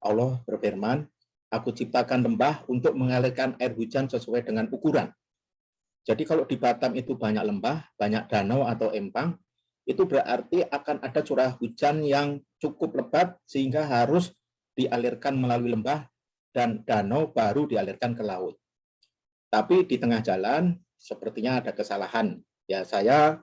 Allah berfirman, aku ciptakan lembah untuk mengalirkan air hujan sesuai dengan ukuran. Jadi kalau di Batam itu banyak lembah, banyak danau atau empang, itu berarti akan ada curah hujan yang cukup lebat sehingga harus dialirkan melalui lembah dan danau baru dialirkan ke laut. Tapi di tengah jalan sepertinya ada kesalahan. Ya, saya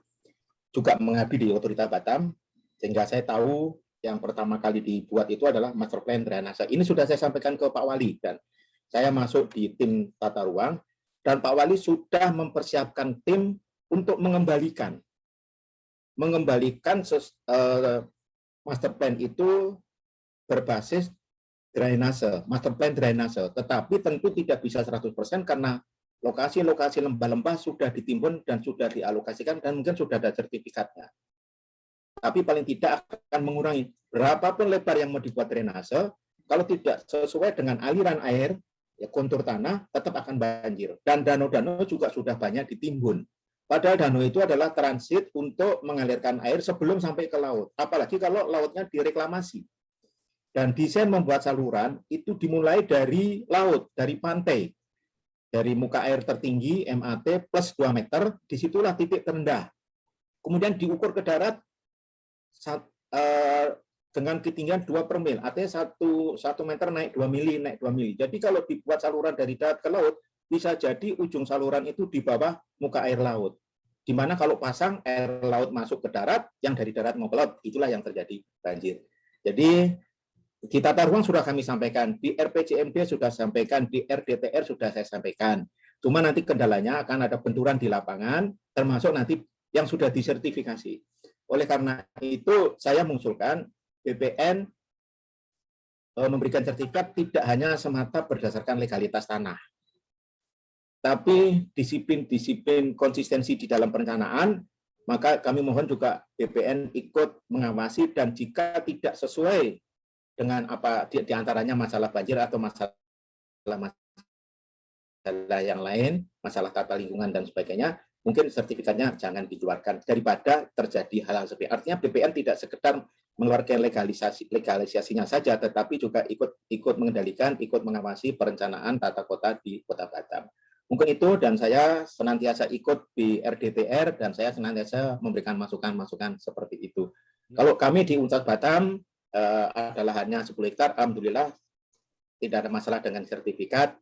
juga mengabdi di Otorita Batam, sehingga saya tahu yang pertama kali dibuat itu adalah master plan drainase. Ini sudah saya sampaikan ke Pak Wali dan saya masuk di tim tata ruang dan Pak Wali sudah mempersiapkan tim untuk mengembalikan master plan itu berbasis drainase, master plan drainase. Tetapi tentu tidak bisa 100% karena lokasi-lokasi lembah-lembah sudah ditimbun dan sudah dialokasikan dan mungkin sudah ada sertifikatnya. Tapi paling tidak akan mengurangi berapapun lebar yang mau dibuat drainase, kalau tidak sesuai dengan aliran air, ya kontur tanah tetap akan banjir. Dan danau-danau juga sudah banyak ditimbun. Padahal danau itu adalah transit untuk mengalirkan air sebelum sampai ke laut. Apalagi kalau lautnya direklamasi. Dan desain membuat saluran itu dimulai dari laut, dari pantai. Dari muka air tertinggi, MAT, plus 2 meter, disitulah titik terendah. Kemudian diukur ke darat dengan ketinggian 2 per mil, artinya 1 meter naik 2 mili, naik 2 mili. Jadi kalau dibuat saluran dari darat ke laut, bisa jadi ujung saluran itu di bawah muka air laut. Di mana kalau pasang air laut masuk ke darat, yang dari darat mau ke laut, itulah yang terjadi banjir. Jadi di tata ruang sudah kami sampaikan, di RPJMD sudah sampaikan, di RDTR sudah saya sampaikan. Cuma nanti kendalanya akan ada benturan di lapangan, termasuk nanti yang sudah disertifikasi. Oleh karena itu, saya mengusulkan BPN memberikan sertifikat tidak hanya semata berdasarkan legalitas tanah, tapi disiplin konsistensi di dalam perencanaan, maka kami mohon juga BPN ikut mengawasi dan jika tidak sesuai dengan apa di antaranya masalah banjir atau masalah yang lain, masalah tata lingkungan dan sebagainya, mungkin sertifikatnya jangan dikeluarkan daripada terjadi hal-hal seperti. Artinya BPN tidak sekedar mengeluarkan legalisasinya saja, tetapi juga ikut mengendalikan, ikut mengawasi perencanaan tata kota di Kota Batam. Mungkin itu, dan saya senantiasa ikut di RDTR, dan saya senantiasa memberikan masukan-masukan seperti itu. Kalau kami di Unsad Batam adalah hanya 10 hektar, alhamdulillah tidak ada masalah dengan sertifikat,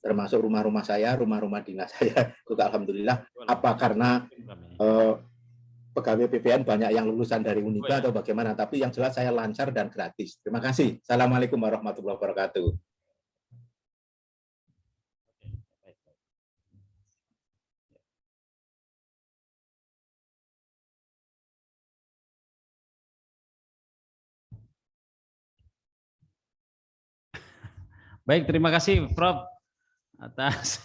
termasuk rumah-rumah saya, rumah-rumah dinas saya juga alhamdulillah. Apa karena pegawai BPN banyak yang lulusan dari Unida atau bagaimana, tapi yang jelas saya lancar dan gratis. Terima kasih. Assalamualaikum warahmatullahi wabarakatuh. Baik, terima kasih Prof atas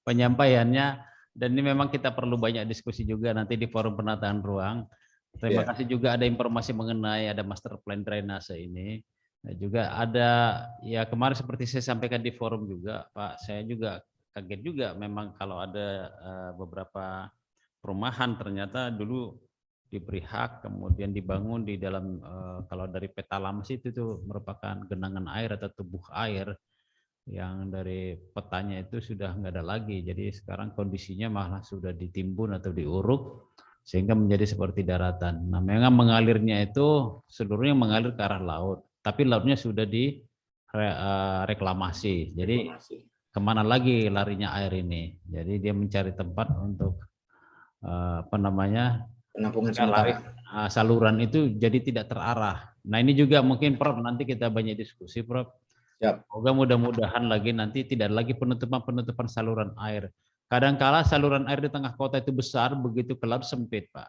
penyampaiannya, dan ini memang kita perlu banyak diskusi juga nanti di forum penataan ruang. Terima kasih juga ada informasi mengenai ada master plan drainase ini. Nah, juga ada ya kemarin seperti saya sampaikan di forum juga Pak, saya juga kaget juga memang kalau ada beberapa perumahan ternyata dulu diberi hak kemudian dibangun di dalam kalau dari peta lama itu tuh merupakan genangan air atau tubuh air yang dari petanya itu sudah nggak ada lagi. Jadi sekarang kondisinya malah sudah ditimbun atau diuruk sehingga menjadi seperti daratan. Nah, memang mengalirnya itu seluruhnya mengalir ke arah laut, tapi lautnya sudah direklamasi. Jadi kemana lagi larinya air ini? Jadi dia mencari tempat untuk penampungan sementara. Saluran itu jadi tidak terarah. Nah, ini juga mungkin Prof nanti kita banyak diskusi Prof. Siap. Semoga mudah-mudahan lagi nanti tidak lagi penutupan saluran air. Kadangkala saluran air di tengah kota itu besar, begitu ke laut sempit, Pak.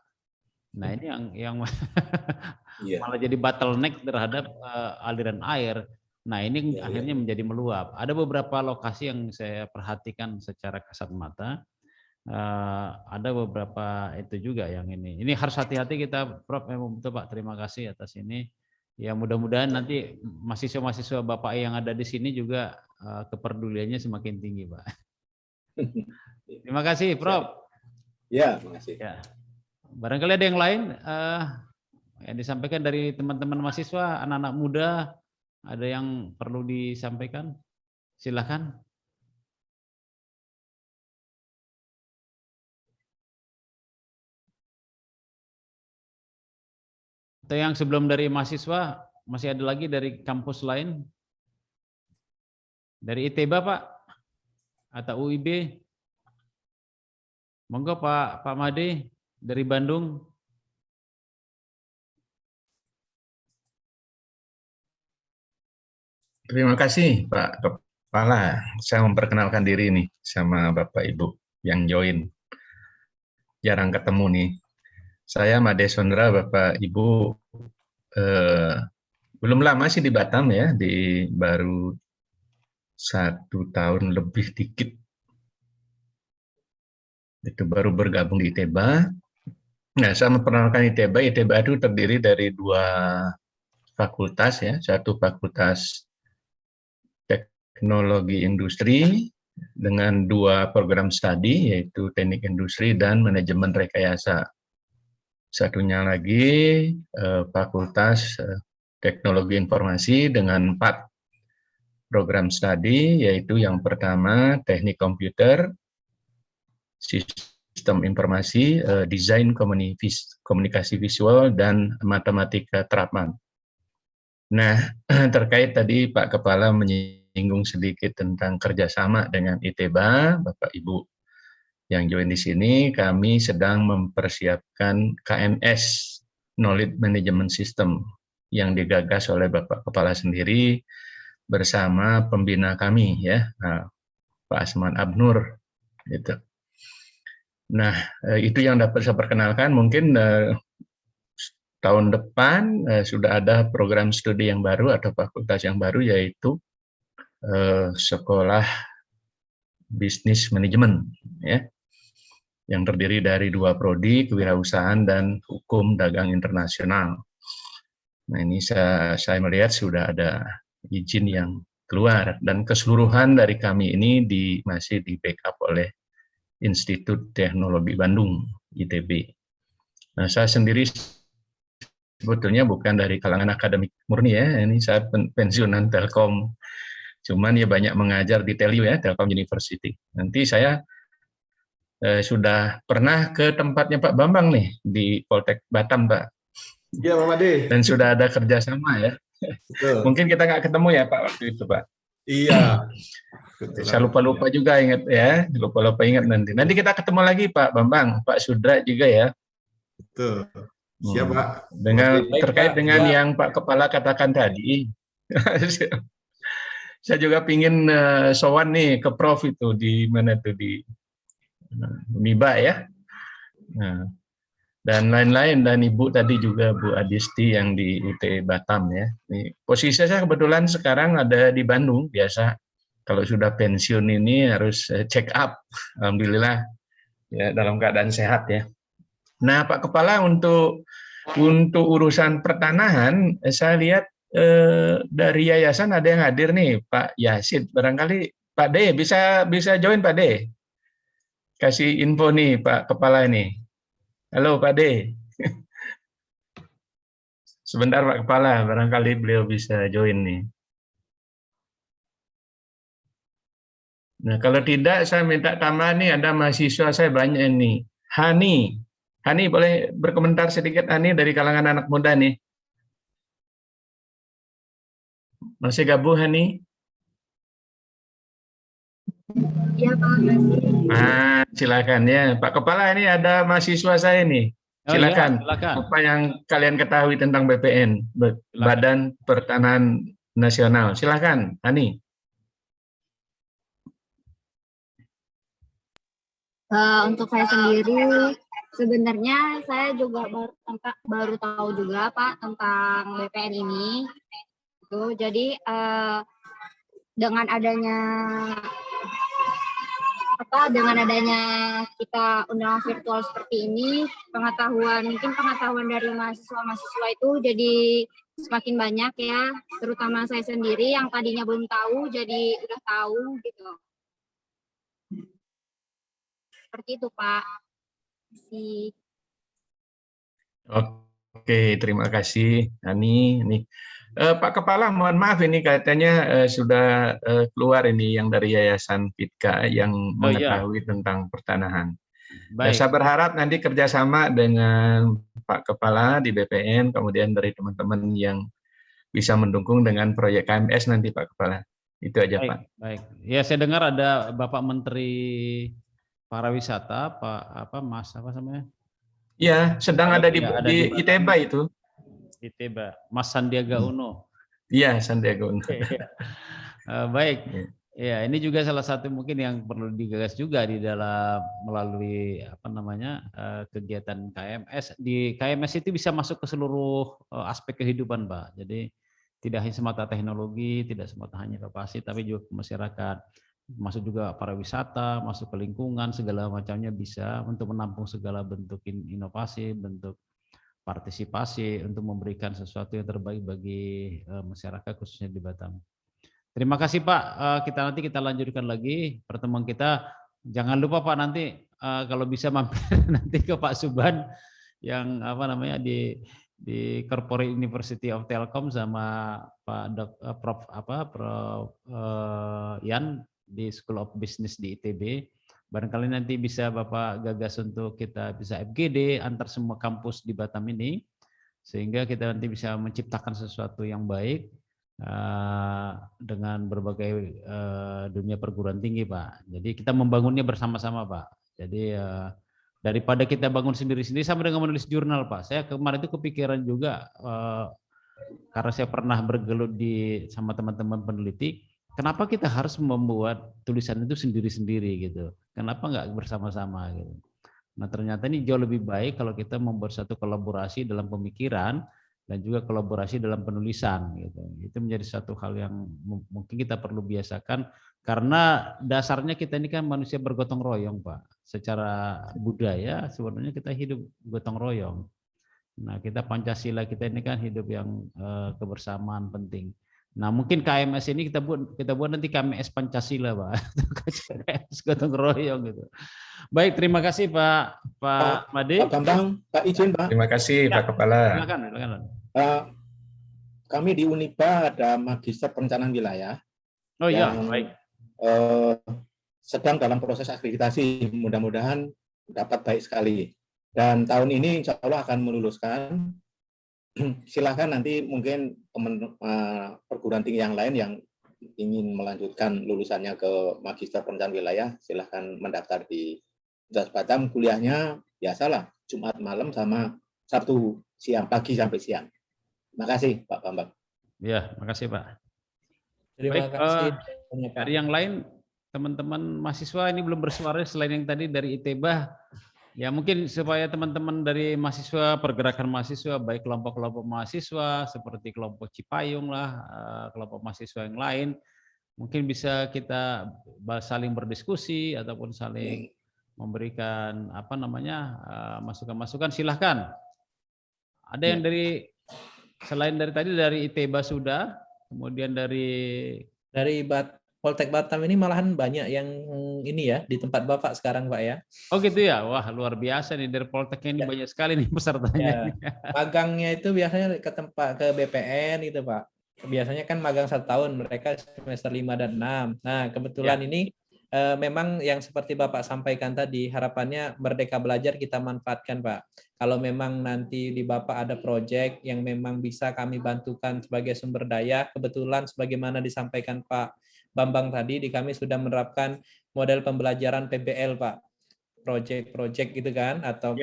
Nah, ini yang malah jadi bottleneck terhadap aliran air. Nah, ini akhirnya menjadi meluap. Ada beberapa lokasi yang saya perhatikan secara kasat mata. Ada beberapa itu juga yang ini. Ini harus hati-hati kita, Prof. Betul, Pak. Terima kasih atas ini. Ya, mudah-mudahan nanti mahasiswa-mahasiswa Bapak yang ada di sini juga kepeduliannya semakin tinggi, Pak. Terima kasih, Prof. Ya, terima kasih. Ya. Barangkali ada yang lain yang disampaikan dari teman-teman mahasiswa, anak-anak muda, ada yang perlu disampaikan? Silakan. Atau yang sebelum dari mahasiswa, masih ada lagi dari kampus lain? Dari ITB, Pak? Atau UIB? Monggo Pak Made dari Bandung. Terima kasih Pak Kepala. Saya memperkenalkan diri nih sama Bapak Ibu yang join. Jarang ketemu nih. Saya Made Sondra, Bapak Ibu. Belum lama sih di Batam ya, baru 1 tahun lebih dikit. Itu baru bergabung di ITB. Nah, saya memperkenalkan ITB. ITB itu terdiri dari 2 fakultas ya, satu fakultas teknologi industri dengan 2 program studi yaitu teknik industri dan manajemen rekayasa. Satunya lagi fakultas teknologi informasi dengan 4 program studi, yaitu yang pertama teknik komputer, sistem informasi, desain komunikasi visual, dan matematika terapan. Nah, terkait tadi Pak Kepala menyinggung sedikit tentang kerjasama dengan ITB, Bapak Ibu yang join di sini, kami sedang mempersiapkan KMS, Knowledge Management System, yang digagas oleh Bapak Kepala sendiri bersama pembina kami, ya, Pak Asman Abnur. Gitu. Nah, itu yang dapat saya perkenalkan. Mungkin tahun depan sudah ada program studi yang baru atau fakultas yang baru, yaitu Sekolah Bisnis Manajemen, ya, yang terdiri dari 2 prodi, kewirausahaan dan hukum dagang internasional. Nah, ini saya melihat sudah ada izin yang keluar, dan keseluruhan dari kami ini masih di backup oleh Institut Teknologi Bandung, ITB. Nah, saya sendiri sebetulnya bukan dari kalangan akademik murni ya, ini saya pensiunan Telkom. Cuman ya banyak mengajar di Telyu ya, Telkom University. Nanti saya sudah pernah ke tempatnya Pak Bambang nih, di Poltek Batam, Pak. Iya, Pak Made. Dan sudah ada kerjasama ya. Betul. Mungkin kita nggak ketemu ya Pak waktu itu, Pak. Iya. Saya lupa-lupa juga ingat ya, lupa-lupa ingat nanti. Nanti kita ketemu lagi Pak Bambang, Pak Sudra juga ya. Betul. Siap, Pak. Dengan Baik, terkait Pak. dengan Ya. yang Pak Kepala katakan tadi, saya juga pingin sowan nih ke Prof itu di mana tuh di MIBA ya. Nah, dan lain-lain, dan Ibu tadi juga Bu Adisti yang di UT Batam ya. Ini posisi saya kebetulan sekarang ada di Bandung. Biasa kalau sudah pensiun ini harus check up. Alhamdulillah ya dalam keadaan sehat ya. Nah, Pak Kepala, untuk urusan pertanahan saya lihat dari yayasan ada yang hadir nih, Pak Yasid. Barangkali Pak D bisa join Pak D. Kasih info nih Pak Kepala ini. Halo Pak D. Sebentar Pak Kepala, barangkali beliau bisa join nih. Nah, kalau tidak saya minta tambah nih, ada mahasiswa saya banyak nih. Hani boleh berkomentar sedikit, Hani, dari kalangan anak muda nih. Masih gabung Hani? Iya Pak, masih. Nah, silakan ya. Pak Kepala, ini ada mahasiswa saya nih. Oh iya, Silakan. silakan. Apa yang kalian ketahui tentang BPN, Badan Pertanahan Nasional? Silakan, Hani. Untuk saya sendiri, sebenarnya saya juga baru tahu juga Pak tentang BPN ini. Tuh, jadi dengan adanya kita undangan virtual seperti ini, pengetahuan dari mahasiswa-mahasiswa itu jadi semakin banyak ya, terutama saya sendiri yang tadinya belum tahu jadi udah tahu gitu. Seperti itu Pak. Oke, terima kasih Hani. Ini Pak Kepala, mohon maaf ini katanya sudah keluar ini yang dari Yayasan Pitka yang mengetahui tentang pertanahan. Nah, saya berharap nanti kerjasama dengan Pak Kepala di BPN, kemudian dari teman-teman yang bisa mendukung dengan proyek KMS nanti Pak Kepala. Itu aja Pak. Baik. Ya, saya dengar ada Bapak Menteri Pariwisata, Mas namanya? Iya, sedang ada di ITB itu. ITB, Mas Sandiaga Uno. Iya, Sandiaga Uno. Baik. Ya, ini juga salah satu mungkin yang perlu digagas juga di dalam melalui kegiatan KMS. Di KMS itu bisa masuk ke seluruh aspek kehidupan, Pak. Jadi tidak hanya semata teknologi, tidak semata hanya inovasi, tapi juga ke masyarakat. Masuk juga pariwisata, masuk ke lingkungan, segala macamnya bisa untuk menampung segala bentuk inovasi, bentuk partisipasi untuk memberikan sesuatu yang terbaik bagi masyarakat khususnya di Batam. Terima kasih Pak, nanti kita lanjutkan lagi pertemuan kita. Jangan lupa Pak nanti kalau bisa mampir nanti ke Pak Suban yang di Corporate University of Telkom sama Prof Yan di School of Business di ITB. Barangkali nanti bisa Bapak gagas untuk kita bisa FGD antar semua kampus di Batam ini, sehingga kita nanti bisa menciptakan sesuatu yang baik dengan berbagai dunia perguruan tinggi Pak. Jadi kita membangunnya bersama-sama Pak. Jadi daripada kita bangun sendiri-sendiri sama dengan menulis jurnal Pak. Saya kemarin itu kepikiran juga karena saya pernah bergelut sama teman-teman peneliti. Kenapa kita harus membuat tulisan itu sendiri-sendiri gitu? Kenapa nggak bersama-sama gitu? Nah ternyata ini jauh lebih baik kalau kita membuat satu kolaborasi dalam pemikiran dan juga kolaborasi dalam penulisan gitu. Itu menjadi satu hal yang mungkin kita perlu biasakan karena dasarnya kita ini kan manusia bergotong royong Pak. Secara budaya sebenarnya kita hidup gotong royong. Nah kita Pancasila kita ini kan hidup yang kebersamaan penting. Nah, mungkin KMS ini kita buat nanti KMS Pancasila, Pak. KMS gotong royong gitu. Baik, terima kasih Pak Made. Pak Bambang, Pak izin Pak. Terima kasih Ya, Pak Kepala. Silakan. Kami di Uniba ada Magister Perencanaan Wilayah. Oh iya, yang, baik. Sedang dalam proses akreditasi. Mudah-mudahan dapat baik sekali. Dan tahun ini insya Allah akan meluluskan. Silahkan nanti mungkin teman perguruan tinggi yang lain yang ingin melanjutkan lulusannya ke Magister Perencanaan Wilayah, silahkan mendaftar di Universitas Batam. Kuliahnya biasalah, Jumat malam sama Sabtu siang, pagi sampai siang. Terima kasih Pak Bambang. Ya, makasih Pak. Terima Baik, kasih. dari yang lain, teman-teman mahasiswa ini belum bersuara selain yang tadi dari ITEBA. Ya mungkin supaya teman-teman dari mahasiswa, pergerakan mahasiswa, baik kelompok-kelompok mahasiswa seperti kelompok Cipayung lah, kelompok mahasiswa yang lain, mungkin bisa kita saling berdiskusi ataupun saling memberikan masukan-masukan. Silahkan. Ada yang selain dari tadi dari ITEBA sudah, kemudian dari Poltek Batam ini malahan banyak yang ini ya di tempat Bapak sekarang Pak ya. Oh gitu ya, wah luar biasa nih dari Poltek ini banyak sekali nih pesertanya. Ya. Magangnya itu biasanya ke BPN itu Pak. Biasanya kan magang 1 tahun, mereka semester 5 dan 6. Nah kebetulan ini memang yang seperti Bapak sampaikan tadi, harapannya Merdeka Belajar kita manfaatkan Pak. Kalau memang nanti di Bapak ada proyek yang memang bisa kami bantukan sebagai sumber daya, kebetulan sebagaimana disampaikan Pak Bambang tadi, di kami sudah menerapkan model pembelajaran PBL Pak. Proyek-proyek gitu kan, atau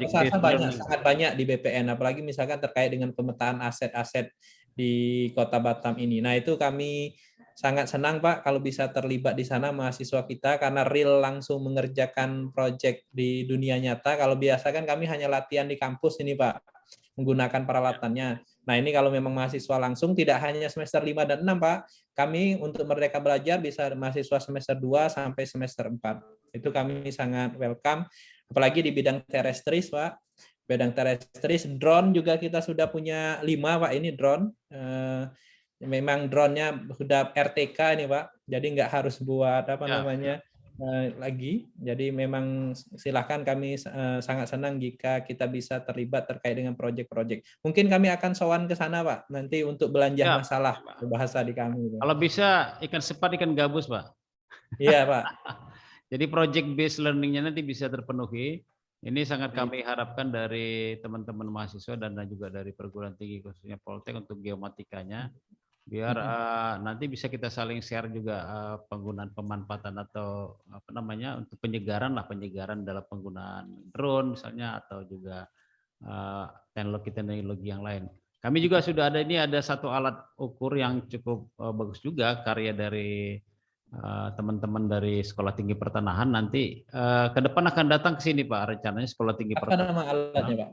sangat banyak di BPN, apalagi misalkan terkait dengan pemetaan aset-aset di Kota Batam ini. Nah itu kami sangat senang Pak kalau bisa terlibat di sana mahasiswa kita, karena real langsung mengerjakan proyek di dunia nyata. Kalau biasa kan kami hanya latihan di kampus ini Pak, menggunakan peralatannya. Nah ini kalau memang mahasiswa langsung, tidak hanya semester 5 dan 6 Pak, kami untuk Merdeka Belajar bisa mahasiswa semester 2 sampai semester 4. Itu kami sangat welcome, apalagi di bidang terestris Pak. Bidang terestris, drone juga kita sudah punya 5 Pak, ini drone. Memang drone-nya sudah RTK ini Pak, jadi nggak harus buat lagi. Jadi memang silahkan, kami sangat senang jika kita bisa terlibat terkait dengan proyek-proyek. Mungkin kami akan sowan ke sana Pak, nanti untuk belanja masalah bahasa di kami. Kalau bisa ikan sepat, ikan gabus Pak. Iya Pak. Jadi project based learning-nya nanti bisa terpenuhi. Ini sangat kami harapkan dari teman-teman mahasiswa dan juga dari perguruan tinggi khususnya Poltek untuk geomatikanya, biar nanti bisa kita saling share juga penggunaan pemanfaatan atau untuk penyegaran dalam penggunaan drone misalnya, atau juga teknologi yang lain. Kami juga sudah ada satu alat ukur yang cukup bagus juga, karya dari teman-teman dari Sekolah Tinggi Pertanahan. Nanti ke depan akan datang ke sini Pak, rencananya Sekolah Tinggi Pertanahan. Apa nama alatnya Pak?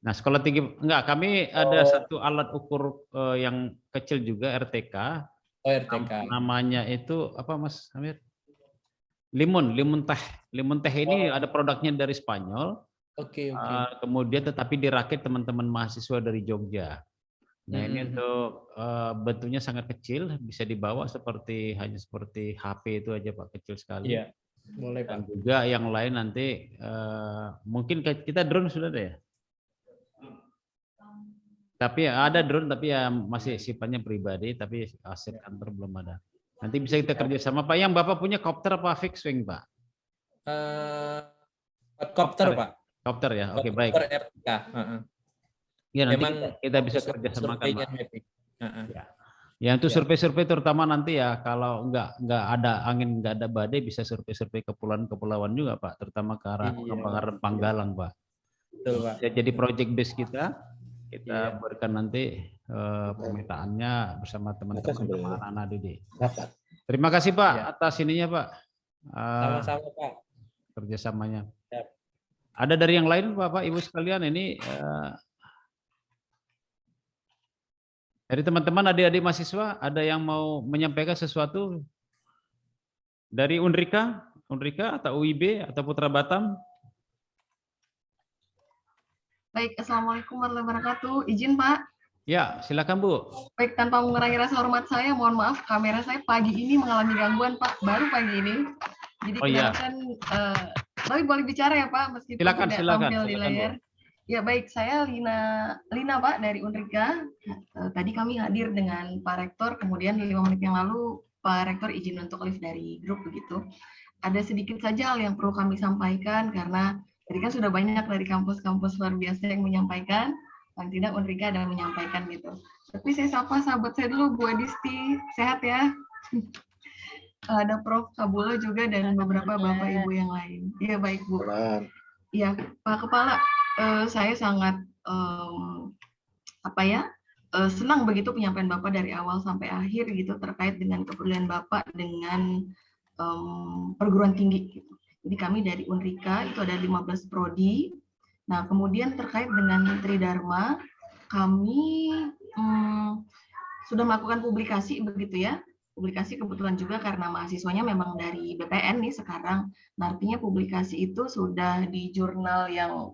Nah, Sekolah Tinggi kami ada satu alat ukur yang kecil juga, RTK. Oh, RTK. Namanya itu apa Mas Amir? Limun teh. Limun teh ini ada produknya dari Spanyol. Oke. Kemudian tetapi dirakit teman-teman mahasiswa dari Jogja. Nah, ini untuk bentuknya sangat kecil, bisa dibawa hanya seperti HP itu aja Pak, kecil sekali. Iya, boleh Pak. Dan juga yang lain nanti mungkin kita drone sudah ada ya? Tapi ada drone, tapi ya masih sifatnya pribadi, tapi aset kantor belum ada. Nanti bisa kita kerjasama Pak. Yang Bapak punya kopter apa fixed wing Pak? Kopter Pak. Kopter ya, oke baik. Kopter RTK. Ya nanti kita bisa kerjasamakan Pak. Ya untuk survei-survei terutama nanti ya, kalau nggak ada angin, nggak ada badai, bisa survei-survei kepulauan juga Pak, terutama ke arah Panggalang Pak. Betul Pak. Ya, jadi project base kita berikan nanti pemetaannya bersama teman-teman anak didik. Terima kasih Pak atas ininya Pak. Sama-sama Pak. Kerjasamanya. Ada dari yang lain Bapak Ibu sekalian, ini dari teman-teman adik-adik mahasiswa, ada yang mau menyampaikan sesuatu dari Unrika atau UIB atau Putra Batam? Baik, Assalamualaikum warahmatullahi wabarakatuh. Izin Pak. Ya, silakan Bu. Baik, tanpa mengurangi rasa hormat saya, mohon maaf kamera saya pagi ini mengalami gangguan, Pak. Baru pagi ini. Jadi Oh iya. kedatangan, tapi boleh bicara ya Pak, meskipun Silakan, tidak silakan, tampil di silakan, Bu. layar. Ya baik, saya Lina Pak dari Unrika. Tadi kami hadir dengan Pak Rektor, kemudian 5 menit yang lalu Pak Rektor izin untuk live dari grup begitu. Ada sedikit saja hal yang perlu kami sampaikan karena tadi kan sudah banyak dari kampus-kampus luar biasa yang menyampaikan, paling tidak Unrika ada menyampaikan gitu. Tapi saya sapa sahabat saya dulu, Bu Adisti, sehat ya? Ada Prof. Kabula juga dan beberapa Bapak Ibu yang lain. Iya baik Bu. Iya Pak Kepala, saya sangat senang begitu penyampaian Bapak dari awal sampai akhir gitu terkait dengan kepedulian Bapak dengan perguruan tinggi. Gitu. Jadi kami dari Unrika itu ada 15 prodi. Nah kemudian terkait dengan Tridharma, kami sudah melakukan publikasi begitu ya. Publikasi kebetulan juga karena mahasiswanya memang dari BPN nih sekarang. Nah, artinya publikasi itu sudah di jurnal yang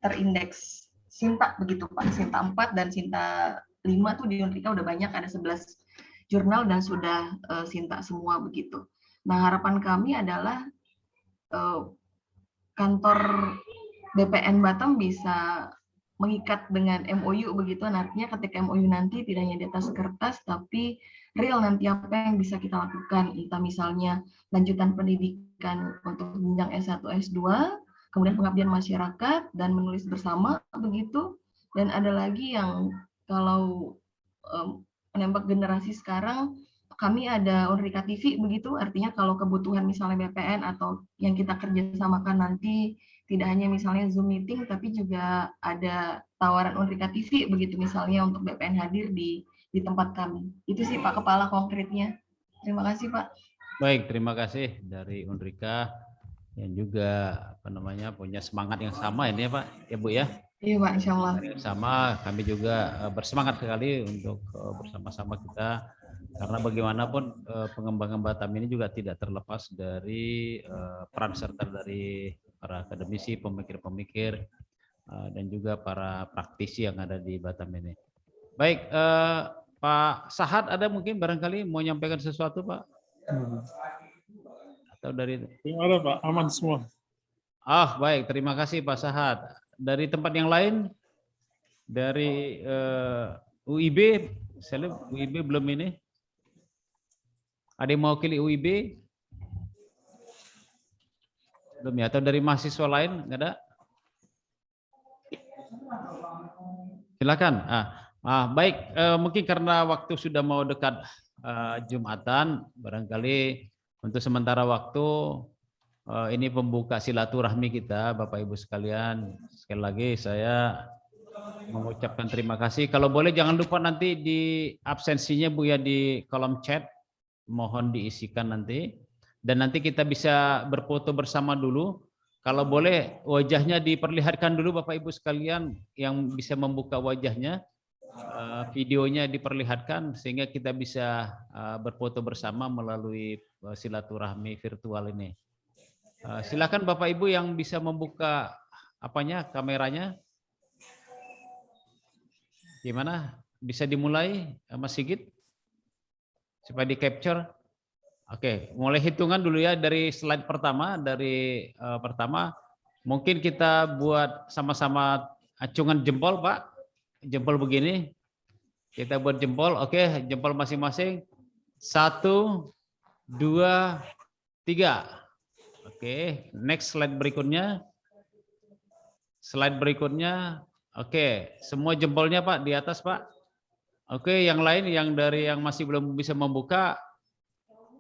terindeks Sinta begitu Pak. Sinta 4 dan Sinta 5 tuh di Unrika udah banyak, ada 11 jurnal dan sudah Sinta semua begitu. Nah, harapan kami adalah kantor BPN Batam bisa mengikat dengan MOU begitu. Nah, artinya ketika MOU nanti tidak hanya di atas kertas tapi real nanti apa yang bisa kita lakukan, entah misalnya lanjutan pendidikan untuk jenjang S1, S2, kemudian pengabdian masyarakat, dan menulis bersama, begitu. Dan ada lagi yang kalau menembak generasi sekarang, kami ada Unrika TV, begitu, artinya kalau kebutuhan misalnya BPN atau yang kita kerjasamakan nanti, tidak hanya misalnya Zoom meeting, tapi juga ada tawaran Unrika TV, begitu misalnya untuk BPN hadir di tempat kami. Itu sih Pak Kepala konkretnya. Terima kasih Pak. Baik, terima kasih dari Unrika yang juga punya semangat yang sama ini ya Pak, ya Bu ya. Iya Pak, insya Allah. Sama, kami juga bersemangat sekali untuk bersama-sama kita karena bagaimanapun pengembangan Batam ini juga tidak terlepas dari peran serta dari para akademisi, pemikir-pemikir dan juga para praktisi yang ada di Batam ini. Baik, Pak Sahad ada mungkin barangkali mau menyampaikan sesuatu Pak? Atau dari? Ada Pak, aman semua. Ah baik, terima kasih Pak Sahad. Dari tempat yang lain, dari UIB, saya lihat UIB belum ini. Ada yang mewakili UIB? Belum ya? Atau dari mahasiswa lain? Nggak ada? Silakan. Baik, mungkin karena waktu sudah mau dekat Jumatan, barangkali untuk sementara waktu ini pembuka silaturahmi kita, Bapak Ibu sekalian. Sekali lagi saya mengucapkan terima kasih. Kalau boleh jangan lupa nanti di absensinya Bu ya di kolom chat, mohon diisikan nanti. Dan nanti kita bisa berfoto bersama dulu. Kalau boleh wajahnya diperlihatkan dulu Bapak Ibu sekalian yang bisa membuka wajahnya. Videonya diperlihatkan sehingga kita bisa berfoto bersama melalui silaturahmi virtual ini. Silakan Bapak Ibu yang bisa membuka kameranya. Gimana? Bisa dimulai Mas Sigit? Supaya di capture. Oke, mulai hitungan dulu ya dari slide pertama. Pertama mungkin kita buat sama-sama acungan jempol Pak. Jempol begini, kita buat jempol, oke, jempol masing-masing, 1, 2, 3, oke, next slide berikutnya, oke, semua jempolnya Pak di atas Pak, oke, yang lain yang masih belum bisa membuka,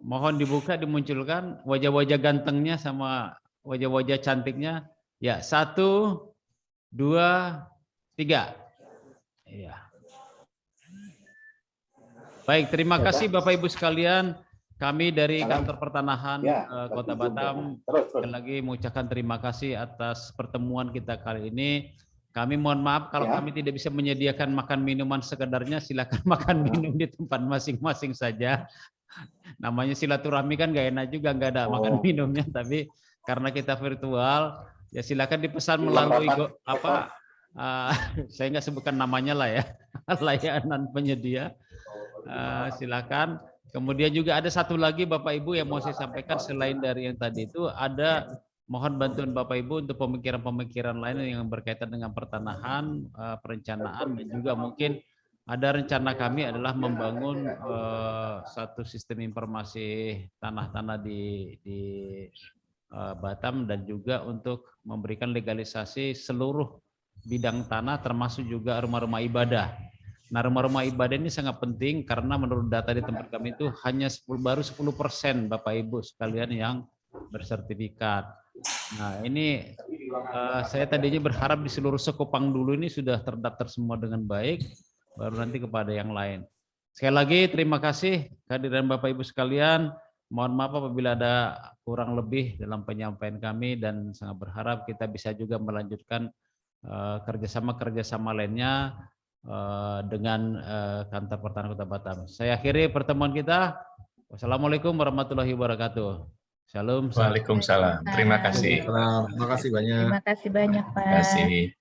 mohon dibuka, dimunculkan wajah-wajah gantengnya sama wajah-wajah cantiknya, ya 1, 2, 3. Iya. Baik, terima kasih Bapak Ibu sekalian. Kami dari Kantor Pertanahan Kota Batam sekali lagi mengucapkan terima kasih atas pertemuan kita kali ini. Kami mohon maaf kalau kami tidak bisa menyediakan makan minuman sekedarnya, silakan makan minum di tempat masing-masing saja. Namanya silaturahmi kan gak enak juga nggak ada makan minumnya, tapi karena kita virtual ya silakan dipesan melalui saya nggak sebutkan namanya lah ya, layanan penyedia. Silakan. Kemudian juga ada satu lagi Bapak Ibu yang mau saya sampaikan selain dari yang tadi itu, ada mohon bantuan Bapak Ibu untuk pemikiran-pemikiran lain yang berkaitan dengan pertanahan, perencanaan, dan juga mungkin ada rencana kami adalah membangun satu sistem informasi tanah-tanah di Batam, dan juga untuk memberikan legalisasi seluruh bidang tanah termasuk juga rumah-rumah ibadah. Nah, rumah-rumah ibadah ini sangat penting karena menurut data di tempat kami itu hanya baru 10% Bapak Ibu sekalian yang bersertifikat. Nah, ini saya tadinya berharap di seluruh Sekopang dulu ini sudah terdaftar semua dengan baik, baru nanti kepada yang lain. Sekali lagi terima kasih kehadiran Bapak Ibu sekalian. Mohon maaf apabila ada kurang lebih dalam penyampaian kami, dan sangat berharap kita bisa juga melanjutkan kerjasama lainnya dengan Kantor Pertanahan Kota Batam. Saya akhiri pertemuan kita. Wassalamualaikum warahmatullahi wabarakatuh. Shalom. Waalaikumsalam. Terima kasih. Terima kasih banyak. Terima kasih banyak, Pak. Terima kasih.